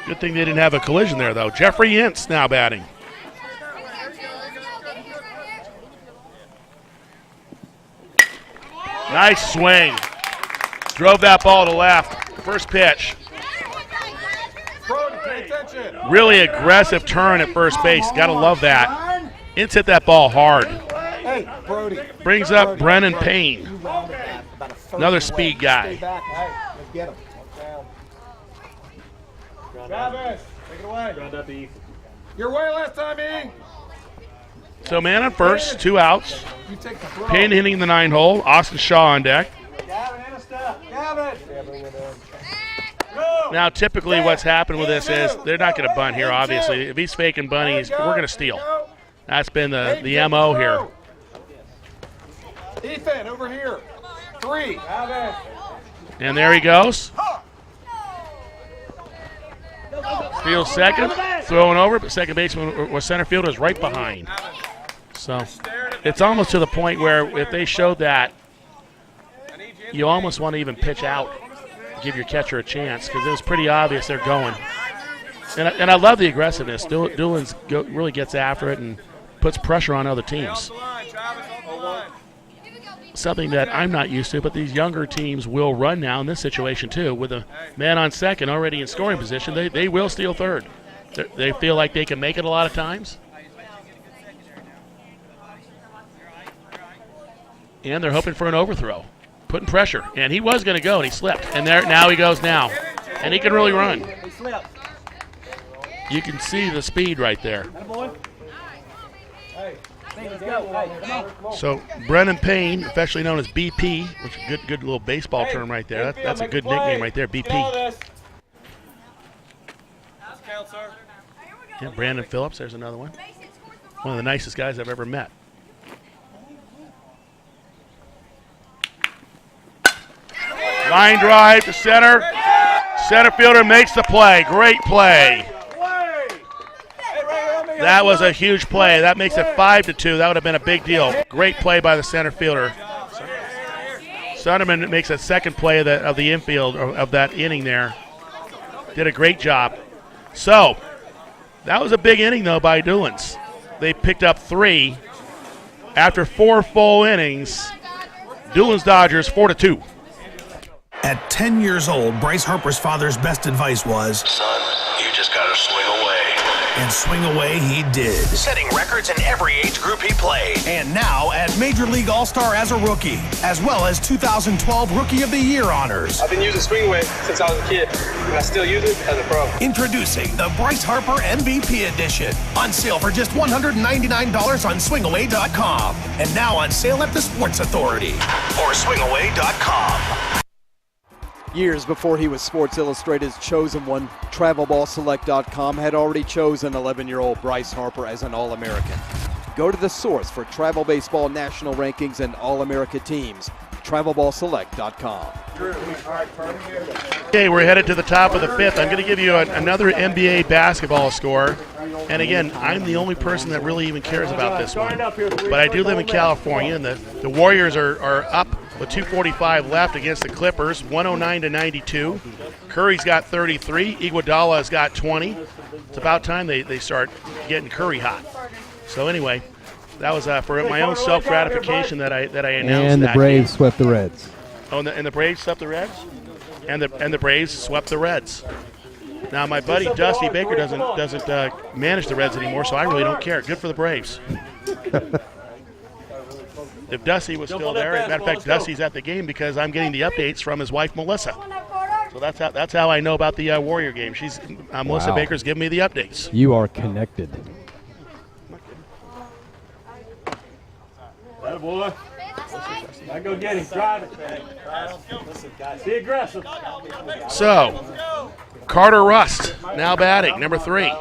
Good thing they didn't have a collision there, though. Jeffrey Ince now batting. Nice swing. Drove that ball to left. First pitch. Really aggressive turn at first base. Got to love that. Ince hit that ball hard. Brings up Brennan Payne. Another speed guy. Travis, take it away. Your way last time, E. So man on first, 2 outs. Payne hitting the 9-hole. Austin Shaw on deck. Now, typically what's happened with this is they're not going to bunt here, obviously. If he's faking bunnies, we're going to steal. That's been the MO here. Ethan, over here. 3. And there he goes. Steals second, throwing over, but second baseman or center fielder is right behind. So it's almost to the point where if they showed that, you almost want to even pitch out, give your catcher a chance, because it was pretty obvious they're going. And I love the aggressiveness. Doolins really gets after it and puts pressure on other teams. Something that I'm not used to, but these younger teams will run now in this situation too. With a man on second already in scoring position, they will steal third. They feel like they can make it a lot of times. And they're hoping for an overthrow, putting pressure. And he was going to go, and he slipped. And now he goes now. And he can really run. You can see the speed right there. So Brennan Payne, affectionately known as BP, which is a good little baseball term right there. That's a good nickname right there, BP. Yeah, Brandon Phillips, there's another one. One of the nicest guys I've ever met. Line drive to center. Center fielder makes the play. Great play. That was a huge play. That makes it 5-2. That would have been a big deal. Great play by the center fielder. Sunderman makes a second play of the infield of that inning there. Did a great job. So that was a big inning though by Doolins. They picked up 3 after 4 full innings. Doolins Dodgers 4-2. At 10 years old, Bryce Harper's father's best advice was, "Son, you just gotta swing away." And swing away he did. Setting records in every age group he played. And now at Major League All-Star as a rookie, as well as 2012 Rookie of the Year honors. I've been using swing away since I was a kid, and I still use it as a pro. Introducing the Bryce Harper MVP Edition. On sale for just $199 on swingaway.com. And now on sale at the Sports Authority. Or swingaway.com. Years before he was Sports Illustrated's chosen one, TravelballSelect.com had already chosen 11-year-old Bryce Harper as an All-American. Go to the source for travel baseball national rankings and All-America teams, TravelballSelect.com. Okay, we're headed to the top of the 5th. I'm going to give you another NBA basketball score. And again, I'm the only person that really even cares about this one. But I do live in California, and the Warriors are up with 2:45 left against the Clippers, 109-92. Curry's got 33. Iguodala's got 20. It's about time they start getting Curry hot. So anyway, that was for my own self-gratification that I announced. And the Braves swept the Reds. Oh, and the Braves swept the Reds? And the Braves swept the Reds. Now my buddy Dusty Baker doesn't manage the Reds anymore, so I really don't care. Good for the Braves. If Dusty was still there, as a matter of fact, Dusty's at the game because I'm getting the updates from his wife Melissa. So that's how I know about the Warrior game. Melissa Baker's giving me the updates. You are connected. That boy. I go get him. Drive it. Be aggressive. So, Carter Rust now batting, number 3.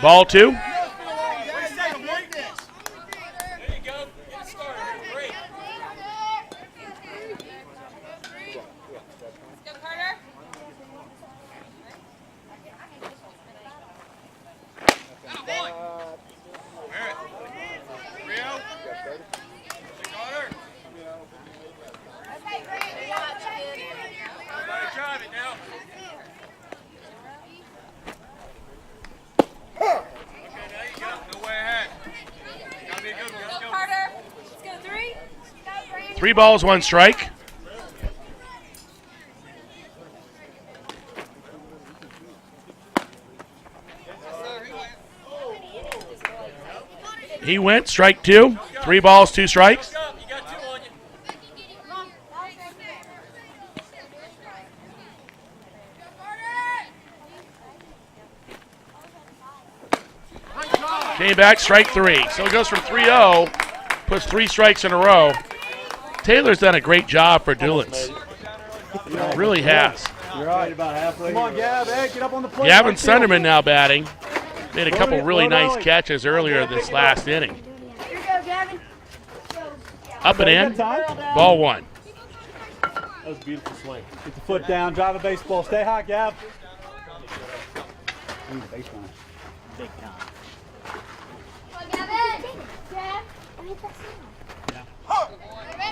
Ball 2. 3 balls, 1 strike. He went, strike 2. 3 balls, 2 strikes. Came back, strike 3. So it goes from 3-0, puts 3 strikes in a row. Taylor's done a great job for Dulins. Really has. You're right, about halfway. Come on, Gab. Hey, get up on the plate. Gavin Sunderman now batting. Made a couple really nice catches earlier this last inning. Here you go, Gavin. Up and in, ball 1. That was a beautiful swing. Get the foot down, drive a baseball. Stay high, Gab. Big time.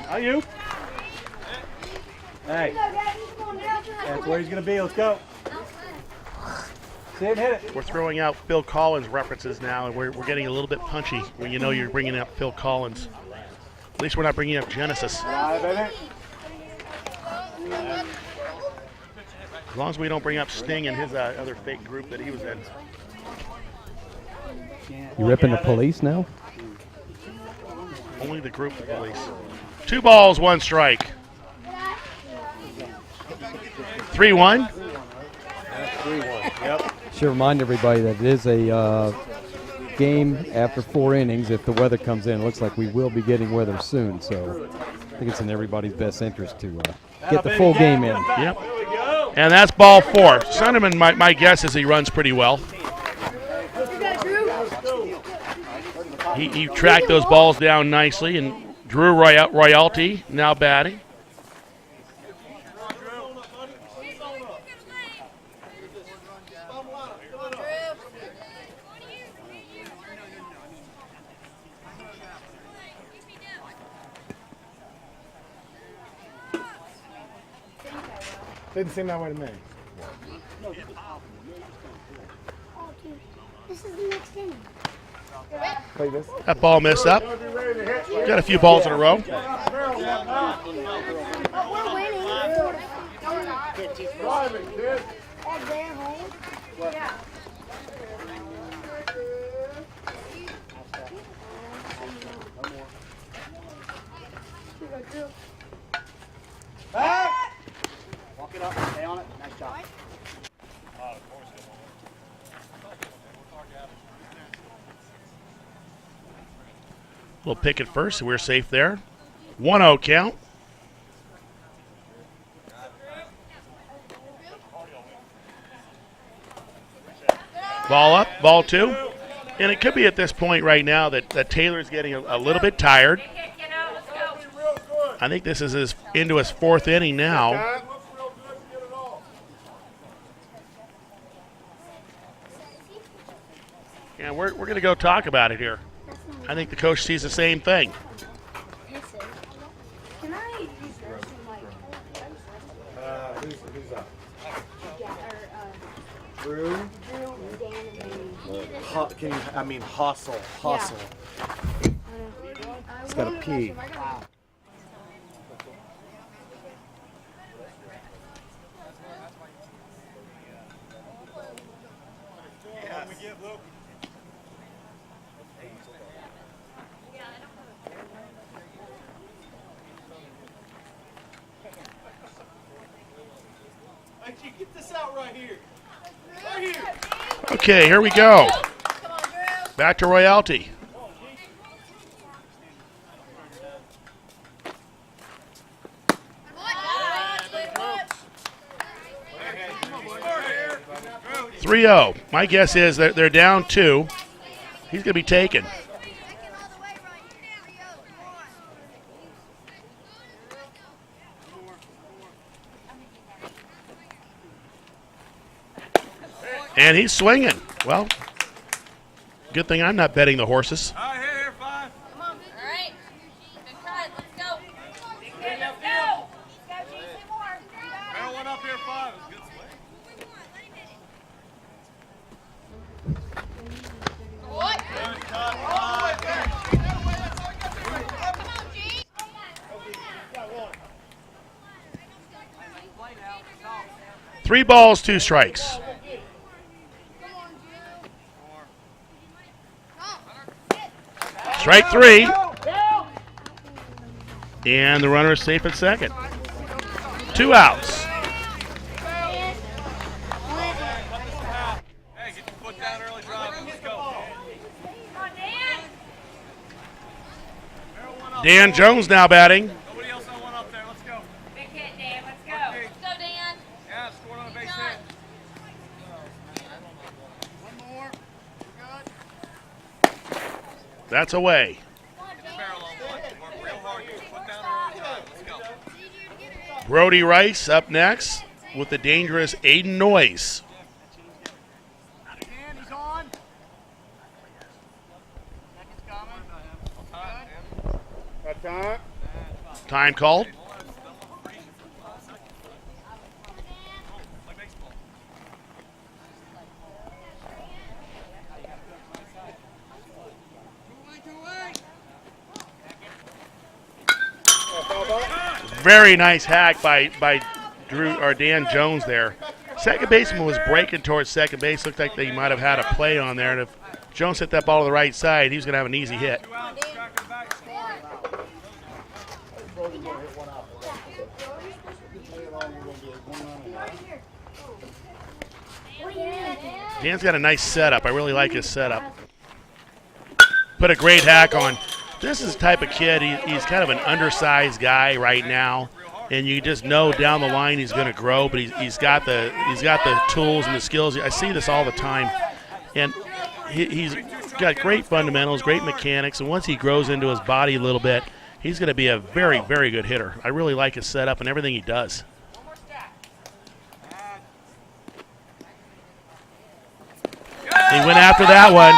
Are you? Hey. That's where he's going to be. Let's go. Hit it. We're throwing out Phil Collins references now, and we're getting a little bit punchy when you know you're bringing up Phil Collins. At least we're not bringing up Genesis. As long as we don't bring up Sting and his other fake group that he was in. You ripping the police now? Only the group of police. 2 balls, 1 strike. 3-1. 3-1. Yep. Should remind everybody that it is a game after 4 innings. If the weather comes in, it looks like we will be getting weather soon. So I think it's in everybody's best interest to get the full game in. Yep. And that's ball 4. Sunderman, my guess is he runs pretty well. He tracked those balls down nicely, and Drew Royalty now batting. Didn't seem that way to me. This is the next inning. Play this. That ball missed up. Got a few balls in a row. We're winning. Driving, kid. At their home. Yeah. Back. Walk it up. Stay on it. Nice job. We'll pick it first. We're safe there. 1-0 count. Ball up, ball 2. And it could be at this point right now that Taylor's getting a little bit tired. I think this is into his 4th inning now. And we're going to go talk about it here. I think the coach sees the same thing. Can I use this in Who's up? Drew? Hustle. It's got a P. Get this out right here. Right here. Okay, here we go. Back to Royalty. .30. My guess is that they're down 2. He's going to be taken. And he's swinging. Well, good thing I'm not betting the horses. All right, here, 5. Come on. All right. Good cut. Let's go. Let's go. Barrel 1 up here, 5. It's a good swing. What? Good cut, 5. 3 balls, 2 strikes. Strike 3. And the runner is safe at second. 2 outs. Hey, get your foot down early, drive. Let's go. Dan Jones now batting. Nobody else on one up there. Let's go. Big hit, Dan. Let's go. Let's go, Dan. Yeah, scored on a base hit. That's away. Get the barrel on one. Work real hard. Get your foot down early, drive. Let's go. Brody Rice up next with the dangerous Aiden Noyes. Time called. Very nice hack by Drew or Dan Jones there. Second baseman was breaking towards second base. Looked like they might have had a play on there. And if Jones hit that ball to the right side, he was going to have an easy hit. Dan's got a nice setup. I really like his setup. Put a great hack on. This is the type of kid, he's kind of an undersized guy right now, and you just know down the line he's going to grow, but he's got the tools and the skills. I see this all the time, and he's got great fundamentals, great mechanics, and once he grows into his body a little bit, he's going to be a very, very good hitter. I really like his setup and everything he does. He went after that one,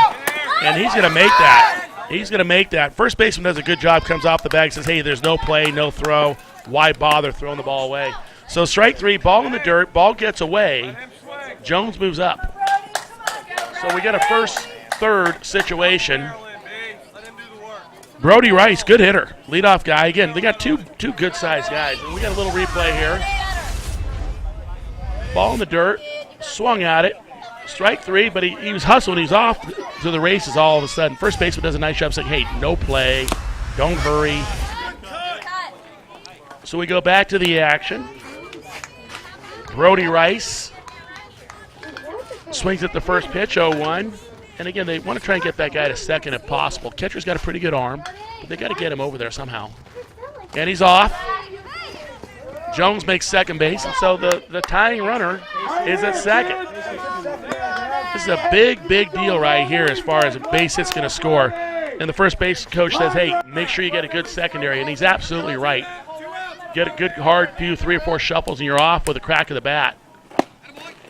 and he's going to make that. He's going to make that. First baseman does a good job, comes off the bag, says, hey, there's no play, no throw. Why bother throwing the ball away? So strike 3, ball in the dirt, ball gets away. Jones moves up. So we got a first, third situation. Brody Rice, good hitter. Leadoff guy. Again, they got two good-sized guys. And we got a little replay here. Ball in the dirt, swung at it. Strike 3, but he was hustling. He's off to the races all of a sudden. First baseman does a nice job saying, hey, no play, don't hurry. So we go back to the action. Brody Rice swings at the first pitch, 0-1. And again, they want to try and get that guy to second if possible. Catcher's got a pretty good arm, but they got to get him over there somehow. And he's off. Jones makes second base, and so the tying runner is at second. This is a big, big deal right here as far as a base hit's going to score. And the first base coach says, hey, make sure you get a good secondary, and he's absolutely right. Get a good, hard few 3 or 4 shuffles, and you're off with a crack of the bat.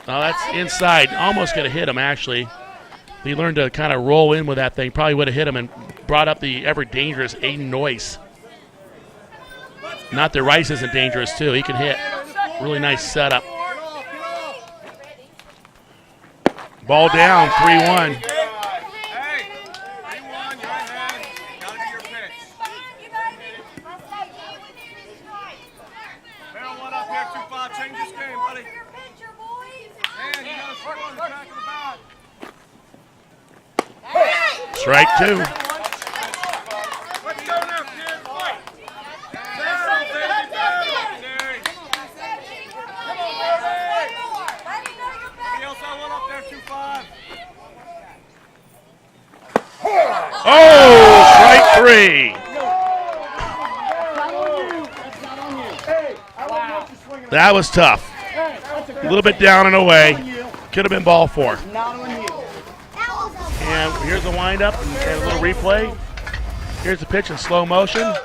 Now that's inside. Almost going to hit him, actually. He learned to kind of roll in with that thing. Probably would have hit him and brought up the ever-dangerous Aiden Noyes. Not that Rice isn't dangerous, too. He can hit. Really nice setup. Ball down, 3-1. Hey, 3-1, you're ahead. Gotta be your pitch. Barrel one up here, 2-5. Change this game, buddy. Man, you gotta score on the back of the bat. Strike 2. Let's go now, kid. Oh, strike 3. That was tough. A little bit down and away. Could have been ball 4. And here's the windup and a little replay. Here's the pitch in slow motion. All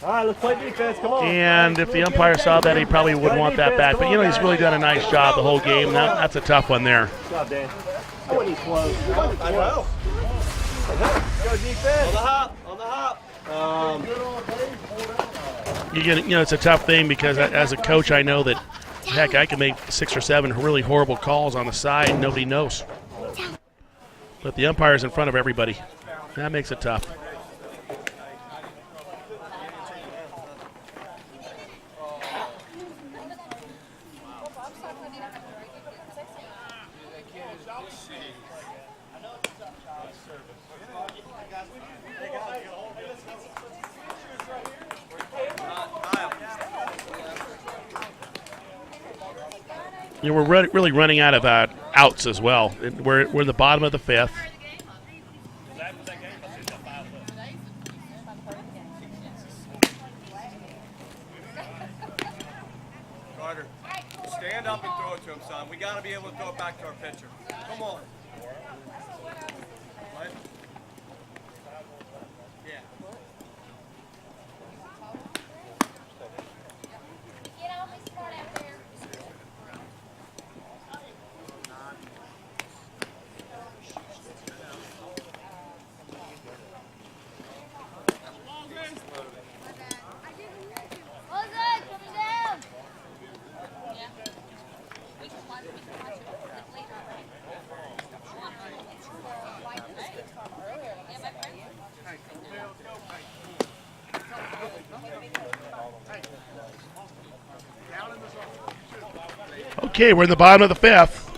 right, let's play defense. Come on. And if the umpire saw that, he probably would want that back. But, you know, he's really done a nice job the whole game. That's a tough one there. Good job, Dan. I wasn't close. I know. Go defense. On the hop. On the hop. You know, it's a tough thing because as a coach, I know that, heck, I can make 6 or 7 really horrible calls on the side and nobody knows. But the umpire's in front of everybody. That makes it tough. You know, we're really running out of outs as well. We're in the bottom of the fifth. Carter, stand up and throw it to him, son. We got to be able to throw it back to our pitcher. Come on. What? Yeah. Okay, we're in the bottom of the fifth.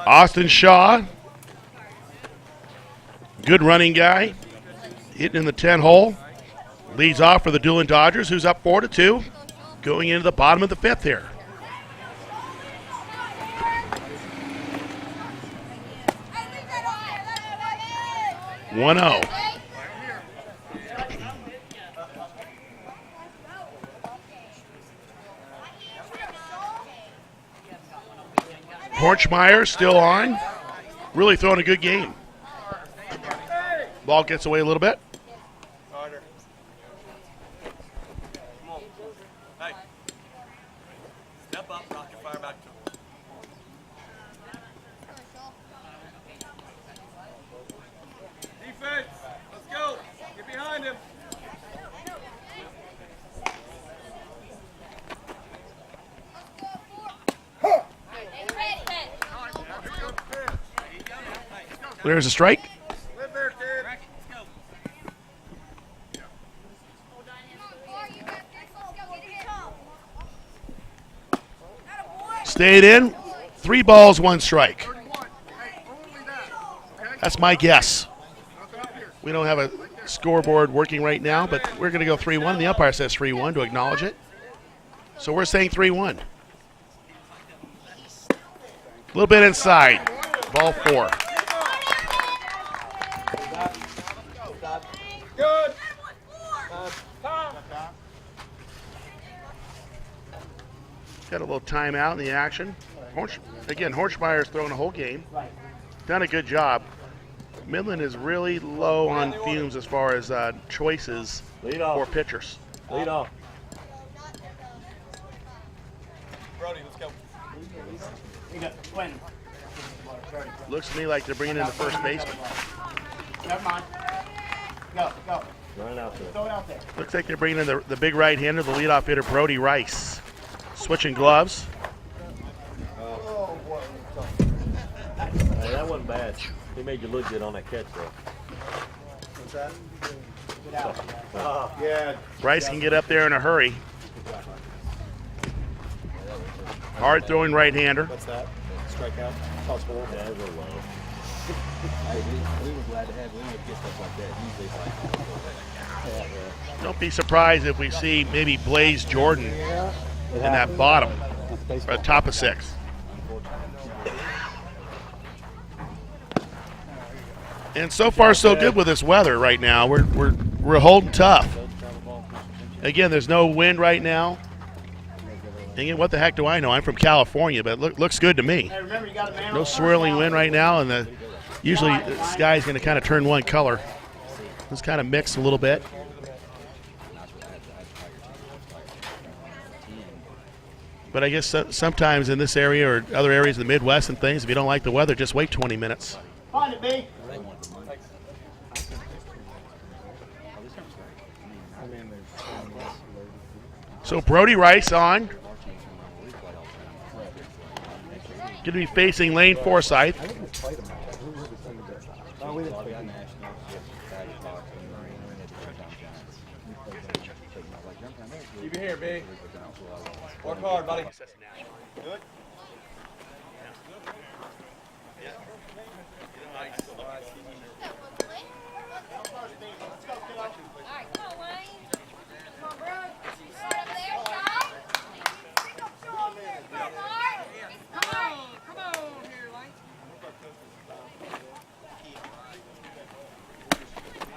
Austin Shaw, good running guy, hitting in the 10 hole. Leads off for the Doolin Dodgers, who's up 4-2, going into the bottom of the fifth here. One 0. Horchmeyer still on. Really throwing a good game. Ball gets away a little bit. Carter. Come on. Hey. Step up, rocket fire back to him. Defense, let's go. Get behind him. There's a strike. Stayed in. 3 balls, 1 strike. That's my guess. We don't have a scoreboard working right now, but we're going to go 3-1. The umpire says 3-1 to acknowledge it. So we're saying 3-1. A little bit inside. Ball 4. Good. Got a little timeout in the action. Horchmeyer's thrown a whole game. Done a good job. Midland is really low on fumes as far as choices for pitchers. Lead off. Brody, let's go. Looks to me like they're bringing in the first baseman. Never mind. Go. Run out there. Throw it out there. Looks like they're bringing in the big right-hander, the leadoff hitter, Brody Rice. Switching gloves. Hey, that wasn't bad. He made you look good on that catch, though. What's that? Get out. Yeah. Rice can get up there in a hurry. Hard throwing right-hander. What's that? Strikeout? Toss ball? Yeah, it was a little low. We were glad to have him get stuff like that. Usually it's like, Don't be surprised if we see maybe Blaze Jordan in that bottom or top of 6. And so far, so good with this weather right now. We're holding tough. Again, there's no wind right now. And again, what the heck do I know? I'm from California, but it looks good to me. No swirling wind right now, and usually the sky's going to kind of turn one color. It's kind of mixed a little bit. But I guess sometimes in this area or other areas of the Midwest and things, if you don't like the weather, just wait 20 minutes. Find it, B. So Brody Rice on. Going to be facing Lane Forsythe. Keep it here, B. Work hard, buddy. Good.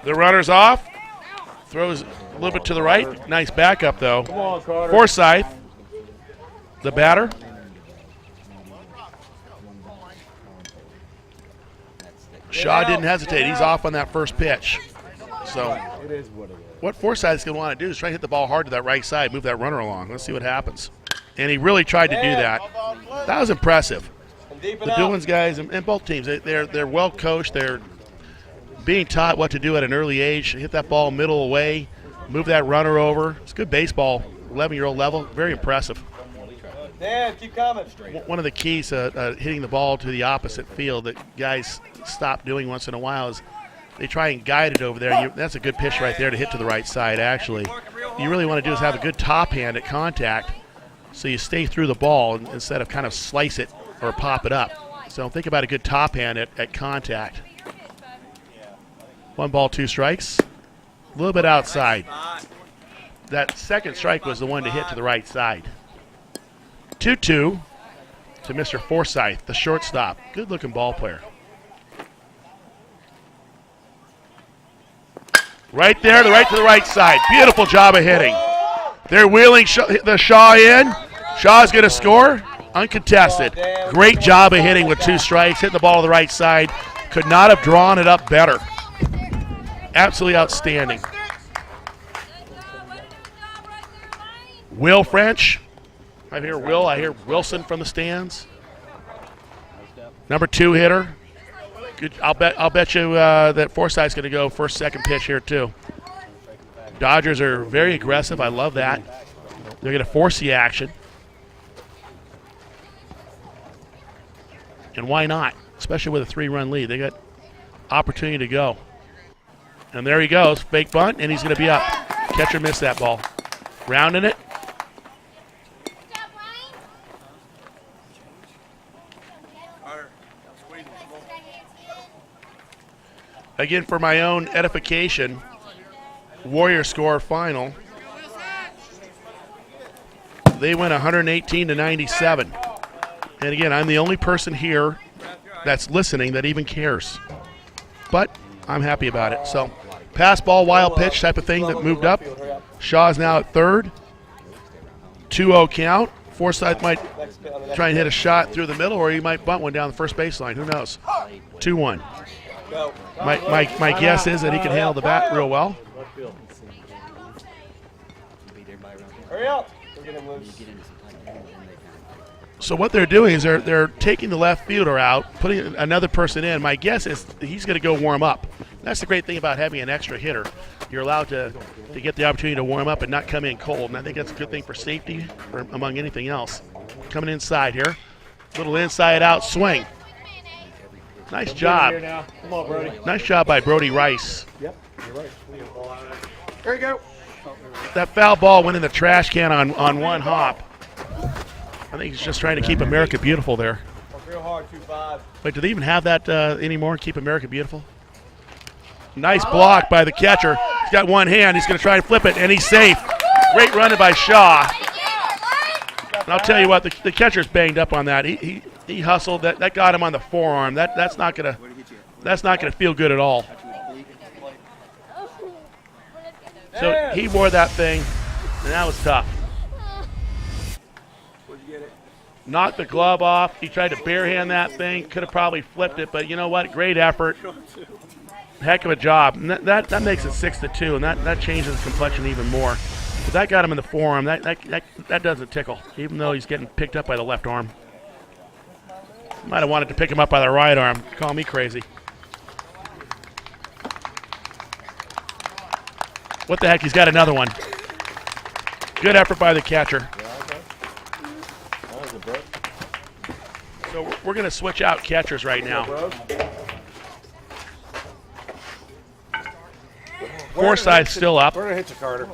The runner's off. Throws a little bit to the right. Nice backup, though. Come on, Carter. Forsythe, the batter. Shaw didn't hesitate. He's off on that first pitch. So what Forsythe's going to want to do is try to hit the ball hard to that right side, move that runner along. Let's see what happens. And he really tried to do that. That was impressive. The Doolins guys and both teams, they're well coached. They're being taught what to do at an early age. Hit that ball middle away, move that runner over. It's good baseball, 11-year-old level. Very impressive. Dan, keep coming. One of the keys to hitting the ball to the opposite field that guys stop doing once in a while is they try and guide it over there. That's a good pitch right there to hit to the right side, actually. You really want to do is have a good top hand at contact so you stay through the ball instead of kind of slice it or pop it up. So think about a good top hand at contact. 1 ball, 2 strikes. A little bit outside. That second strike was the one to hit to the right side. 2-2 to Mr. Forsythe, the shortstop. Good-looking ball player. Right there, right to the right side. Beautiful job of hitting. They're wheeling the Shaw in. Shaw's going to score. Uncontested. Great job of hitting with 2 strikes. Hitting the ball to the right side. Could not have drawn it up better. Absolutely outstanding. Will French. I hear Will. I hear Wilson from the stands. Number 2 hitter. Good. I'll bet you that Forsythe's going to go first, second pitch here too. Dodgers are very aggressive. I love that. They're going to force the action. And why not? Especially with a 3-run lead. They got opportunity to go. And there he goes. Fake bunt, and he's going to be up. Catcher missed that ball. Rounding it. Again, for my own edification, Warrior score final. They went 118-97. And again, I'm the only person here that's listening that even cares. But I'm happy about it. So, pass ball, wild pitch type of thing that moved up. Shaw's now at third. 2-0 count. Forsythe might try and hit a shot through the middle, or he might bunt one down the first baseline. Who knows? 2-1. My guess is that he can handle the bat real well. Hurry up. So what they're doing is they're taking the left fielder out, putting another person in. My guess is he's going to go warm up. That's the great thing about having an extra hitter. You're allowed to get the opportunity to warm up and not come in cold. And I think that's a good thing for safety, among anything else. Coming inside here. Little inside-out swing. Nice job. Come on, Brody. Nice job by Brody Rice. Yep, you're right. There you go. That foul ball went in the trash can on one hop. I think he's just trying to keep America beautiful there. Work real hard, 2-5. Wait, do they even have that anymore, Keep America Beautiful? Nice block by the catcher. He's got one hand. He's going to try and flip it, and he's safe. Great running by Shaw. And I'll tell you what, the catcher's banged up on that. He hustled. That got him on the forearm. That's not gonna feel good at all. So he wore that thing, and that was tough. Knocked the glove off. He tried to barehand that thing. Could have probably flipped it, but you know what? Great effort. Heck of a job. And that makes it 6-2, and that changes the complexion even more. But that got him in the forearm. That doesn't tickle, even though he's getting picked up by the left arm. Might have wanted to pick him up by the right arm. Call me crazy. What the heck? He's got another one. Good effort by the catcher. So we're going to switch out catchers right now. Forsythe's still up. Where hit you, Carter?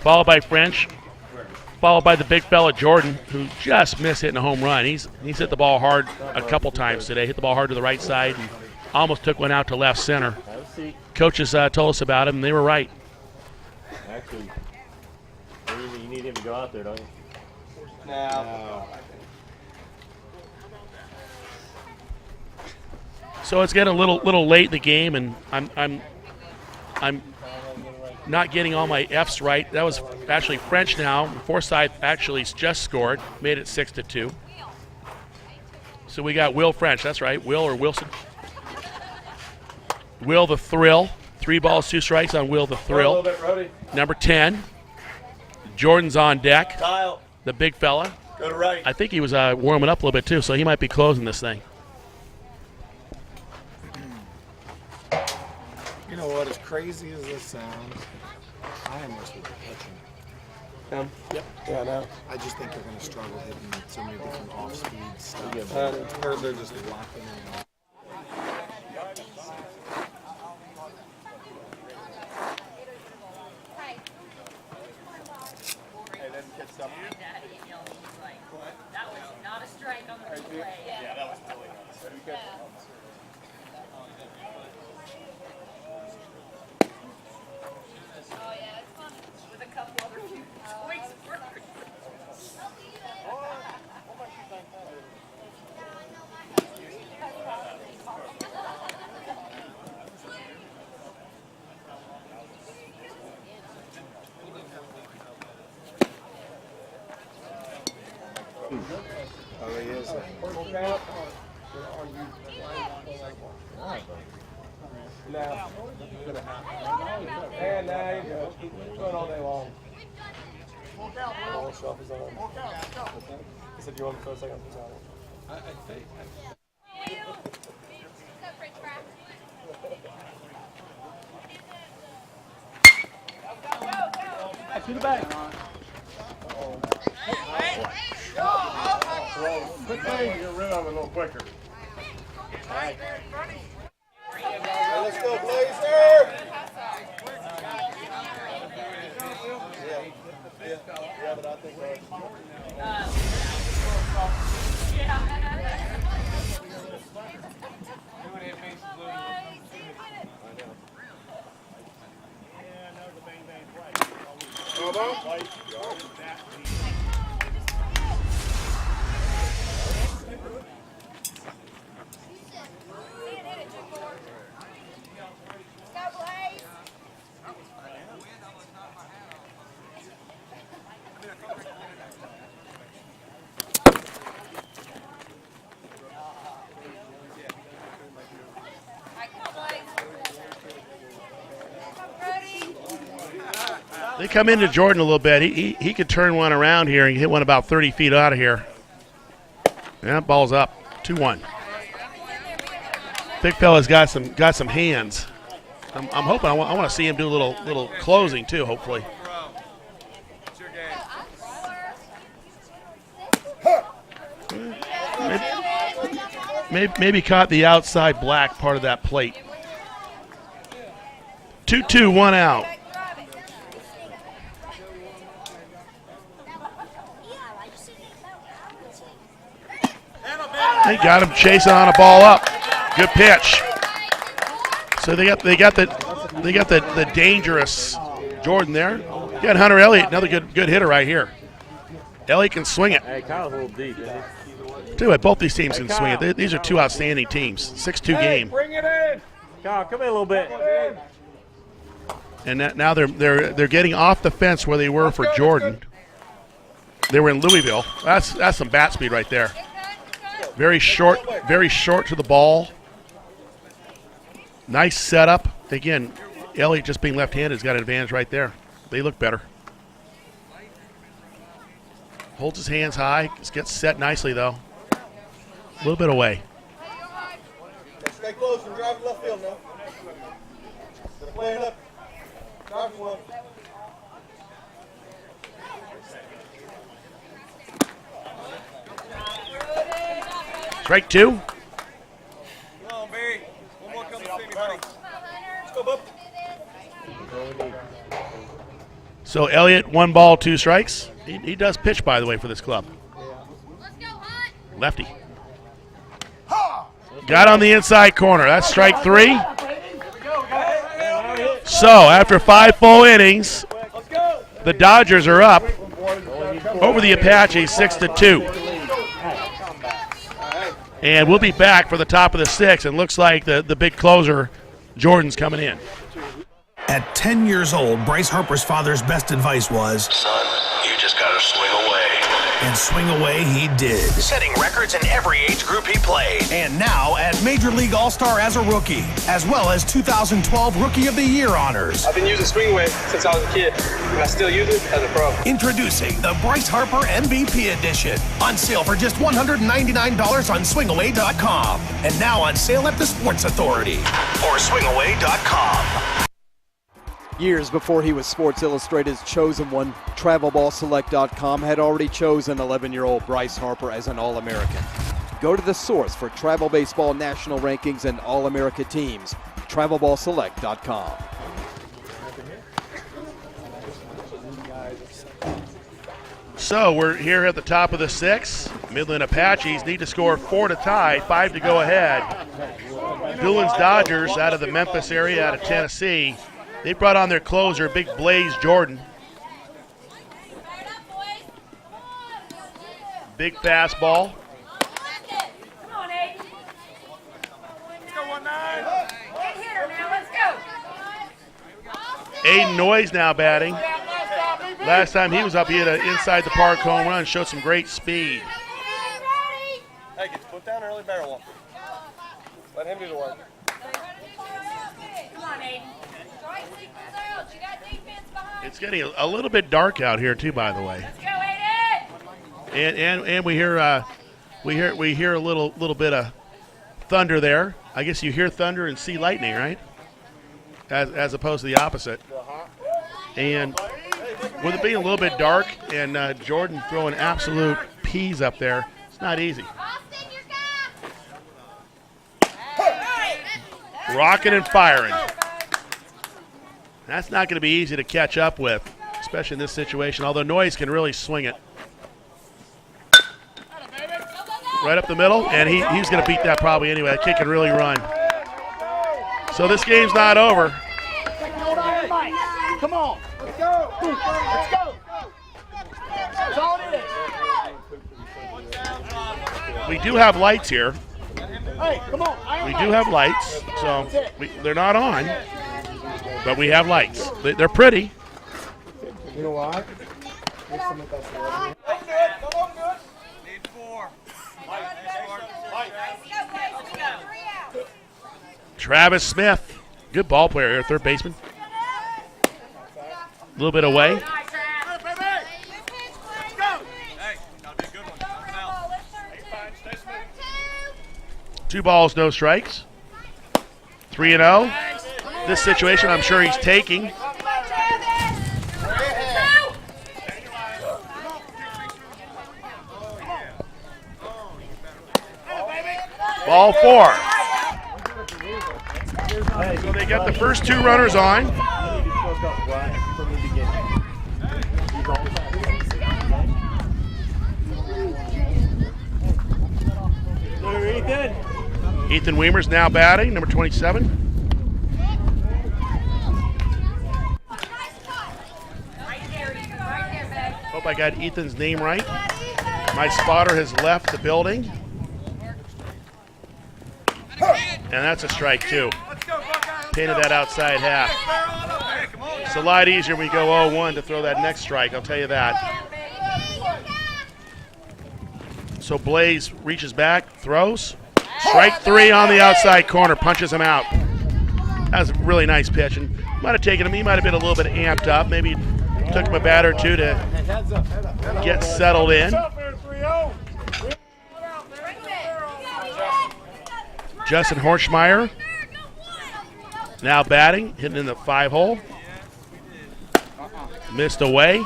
followed by French, followed by the big fella Jordan, who just missed hitting a home run. He's hit the ball hard a couple times today. Hit the ball hard to the right side and almost took one out to left center. Coaches told us about him, and they were right. Actually, you need him to go out there, don't you? No. So it's getting a little late in the game, and I'm not getting all my F's right. That was actually French now. Forsyth actually just scored, made it 6-2. So we got Will French. That's right, Will or Wilson. Will the Thrill. 3 balls, 2 strikes on Will the Thrill. Number 10. Jordan's on deck. Kyle. The big fella. Go to right. I think he was warming up a little bit too, so he might be closing this thing. You know what? As crazy as this sounds, I almost with the pitching. Yep. Yeah, I know. I just think they're going to struggle hitting so many different off-speed stuff. Or they're just locking in. That was not a strike on the play. Yeah, that was totally nice. Oh yeah, it's fun. With a couple other few points. Oh, he is. Now, and now you go. Keep going all day long. Ball shelf is on. He said, you want to throw a second? I think. To the back. Quick thing, get rid of it a little quicker. Let's go, Blazer! Yeah, but I think They come into Jordan a little bit. He could turn one around here and hit one about 30 feet out of here. Yeah, ball's up. 2-1. Big fella's got some hands. I'm hoping I want to see him do a little closing too. Hopefully. Maybe caught the outside black part of that plate. 2-2, 1 out. They got him chasing on a ball up. Good pitch. So they got the dangerous Jordan there. You got Hunter Elliott, another good hitter right here. Elliott can swing it. Hey, Kyle's a little deep, isn't he? Too bad both these teams can swing it. These are two outstanding teams. 6-2 game. Bring it in. Kyle, come in a little bit. And now they're getting off the fence where they were for Jordan. They were in Louisville. That's some bat speed right there. Very short to the ball. Nice setup. Again, Elliott just being left-handed has got an advantage right there. They look better. Holds his hands high. Gets set nicely, though. A little bit away. Stay close and drive left field now. Play it up. Drive one. Strike 2. Come on, Barry. One more come to see me, buddy. Let's go, bub. So Elliott, 1 ball, 2 strikes. He does pitch, by the way, for this club. Lefty. Got on the inside corner. That's strike 3. So after 5 full innings, the Dodgers are up over the Apaches 6-2. And we'll be back for the top of the 6th. And looks like the big closer, Jordan's coming in. At 10 years old, Bryce Harper's father's best advice was, Son, you just gotta swing away. and swing away he did. Setting records in every age group he played. And now at Major League All-Star as a rookie, as well as 2012 Rookie of the Year honors. I've been using swing away since I was a kid, and I still use it as a pro. Introducing the Bryce Harper MVP Edition. On sale for just $199 on swingaway.com. And now on sale at the Sports Authority. Or swingaway.com. Years before he was Sports Illustrated's chosen one, Travelballselect.com had already chosen 11-year-old Bryce Harper as an All-American. Go to the source for travel baseball national rankings and All-America teams, Travelballselect.com. So we're here at the top of the 6th. Midland Apaches need to score 4 to tie, 5 to go ahead. Doolin's Dodgers out of the Memphis area, out of Tennessee. They brought on their closer, Big Blaze Jordan. Big fastball. Come on, Aiden. Let's go 1-9. Get here now. Let's go. Aiden Noyes now batting. Last time he was up, he had an inside the park home run, showed some great speed. Hey, get put down early barrel walk. Let him do the work. Come on, Aiden. It's getting a little bit dark out here too, by the way. Let's go, Aiden. And we hear a little bit of thunder there. I guess you hear thunder and see lightning, right? As opposed to the opposite. And with it being a little bit dark and Jordan throwing absolute peas up there, it's not easy. Rocking and firing. That's not going to be easy to catch up with, especially in this situation, although Noyes can really swing it. Right up the middle, and he's going to beat that probably anyway. That kid can really run. So this game's not over. Come on. Let's go. Let's go. That's all it is. We do have lights here. Hey, come on. We do have lights, so they're not on. But we have lights. They're pretty. You know why? Need 4. Travis Smith, good ball player here, third baseman. A little bit away. Two balls, no strikes. 3-0. This situation, I'm sure he's taking. Ball 4. So they got the first 2 runners on. Ethan Weimer's now batting, number 27. Hope I got Ethan's name right. My spotter has left the building. And that's a strike, too. Painted that outside half. It's a lot easier when we go 0-1 to throw that next strike, I'll tell you that. So Blaze reaches back, throws. Strike 3 on the outside corner, punches him out. That was a really nice pitch. And might have taken him, he might have been a little bit amped up. Maybe took him a bat or two to get settled in. Justin Horschmeyer now batting, hitting in the 5-hole. Missed away.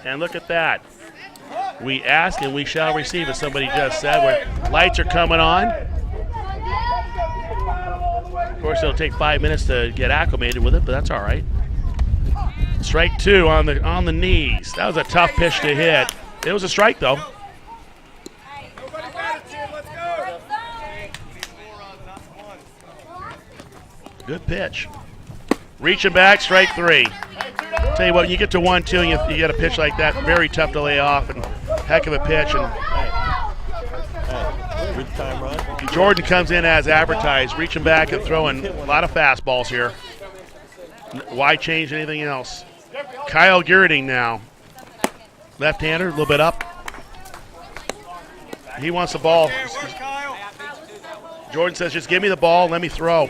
And look at that. We ask and we shall receive, as somebody just said. Where lights are coming on. Of course, it'll take 5 minutes to get acclimated with it, but that's all right. Strike 2 on the knees. That was a tough pitch to hit. It was a strike, though. Good pitch. Reaching back, strike 3. Tell you what, you get to 1-2 and you get a pitch like that, very tough to lay off, and heck of a pitch. And Jordan comes in as advertised, reaching back and throwing a lot of fastballs here. Why change anything else? Kyle Girding now. Left-hander, a little bit up. He wants the ball. Jordan says, just give me the ball, let me throw.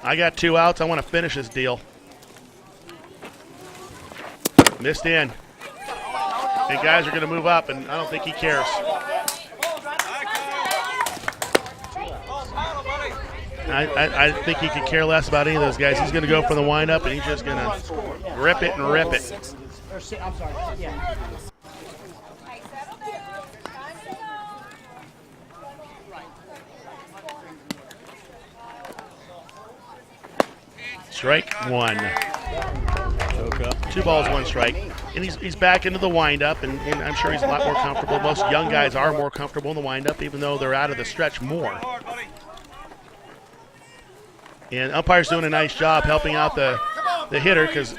I got 2 outs. I want to finish this deal. Missed in. And guys are going to move up, and I don't think he cares. I think he could care less about any of those guys. He's going to go for the windup, and he's just going to rip it and rip it. I'm sorry. Yeah. Strike 1. 2 balls, 1 strike. And he's back into the windup, and I'm sure he's a lot more comfortable. Most young guys are more comfortable in the windup, even though they're out of the stretch more. And umpire's doing a nice job helping out the hitter because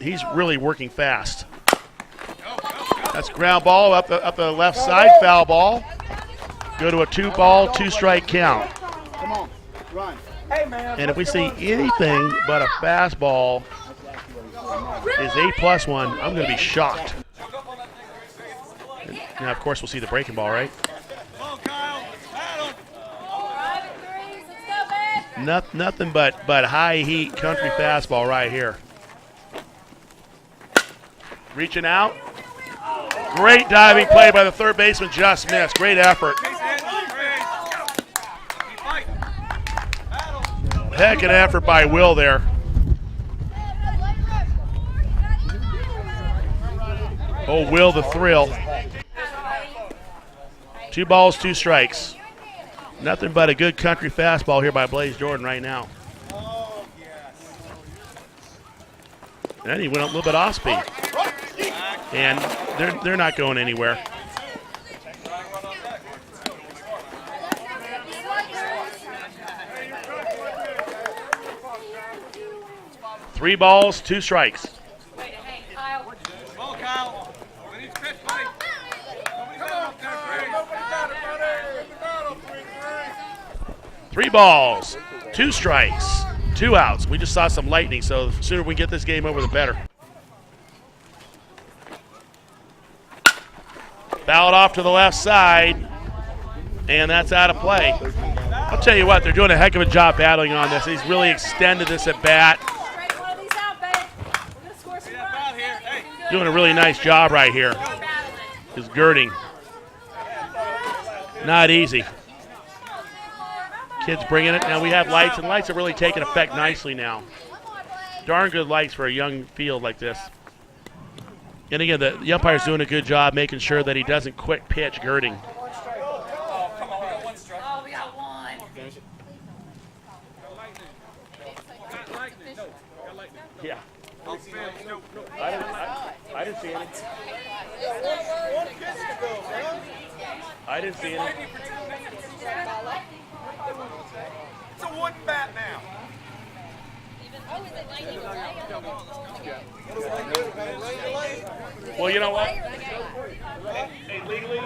he's really working fast. That's ground ball up the left side, foul ball. Go to a 2-ball, 2-strike count. Come on, run. And if we see anything but a fastball is A+1, I'm going to be shocked. And now, of course, we'll see the breaking ball, right? Nothing but high heat country fastball right here. Reaching out. Great diving play by the third baseman, just missed. Great effort. Heck of an effort by Will there. Oh, Will the thrill. 2 balls, 2 strikes. Nothing but a good country fastball here by Blaze Jordan right now. And he went a little bit off speed. And they're not going anywhere. Three balls, 2 strikes. Three balls, 2 strikes, 2 outs. We just saw some lightning, so the sooner we get this game over, the better. Fouled off to the left side, and that's out of play. I'll tell you what, they're doing a heck of a job battling on this. He's really extended this at bat. Doing a really nice job right here. Is Girding. Not easy. Kids bringing it. Now we have lights, and lights are really taking effect nicely now. Darn good lights for a young field like this. And again, the umpire's doing a good job making sure that he doesn't quick pitch Girding. Yeah. I didn't see any. I didn't see any. It's a wooden bat now. Well, you know what? Hey, legally, you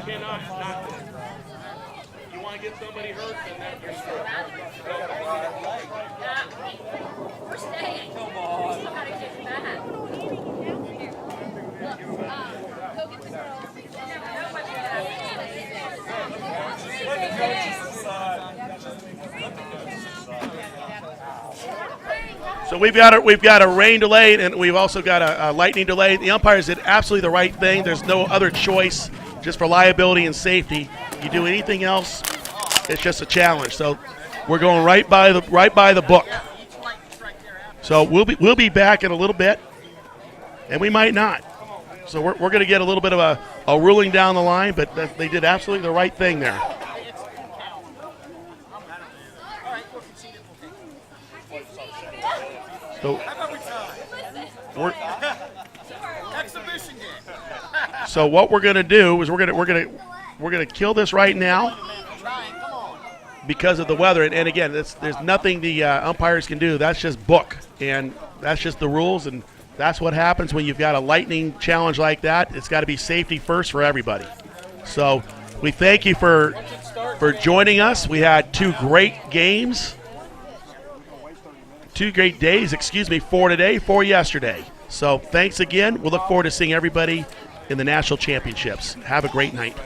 cannot stop this. You want to get somebody hurt, then that's your screw. We're staying. Come on. We still got to get back. Go get the girls. So we've got a rain delay, and we've also got a lightning delay. The umpires did absolutely the right thing. There's no other choice, just for liability and safety. You do anything else, it's just a challenge. So we're going right by the book. So we'll be back in a little bit, and we might not. So we're going to get a little bit of a ruling down the line, but they did absolutely the right thing there. So so what we're going to do is we're going to kill this right now because of the weather. And again, there's nothing the umpires can do. That's just book, and that's just the rules, and that's what happens when you've got a lightning challenge like that. It's got to be safety first for everybody. So we thank you for joining us. We had two great games. 2 great days, 4 today, 4 yesterday. So thanks again. We'll look forward to seeing everybody in the national championships. Have a great night.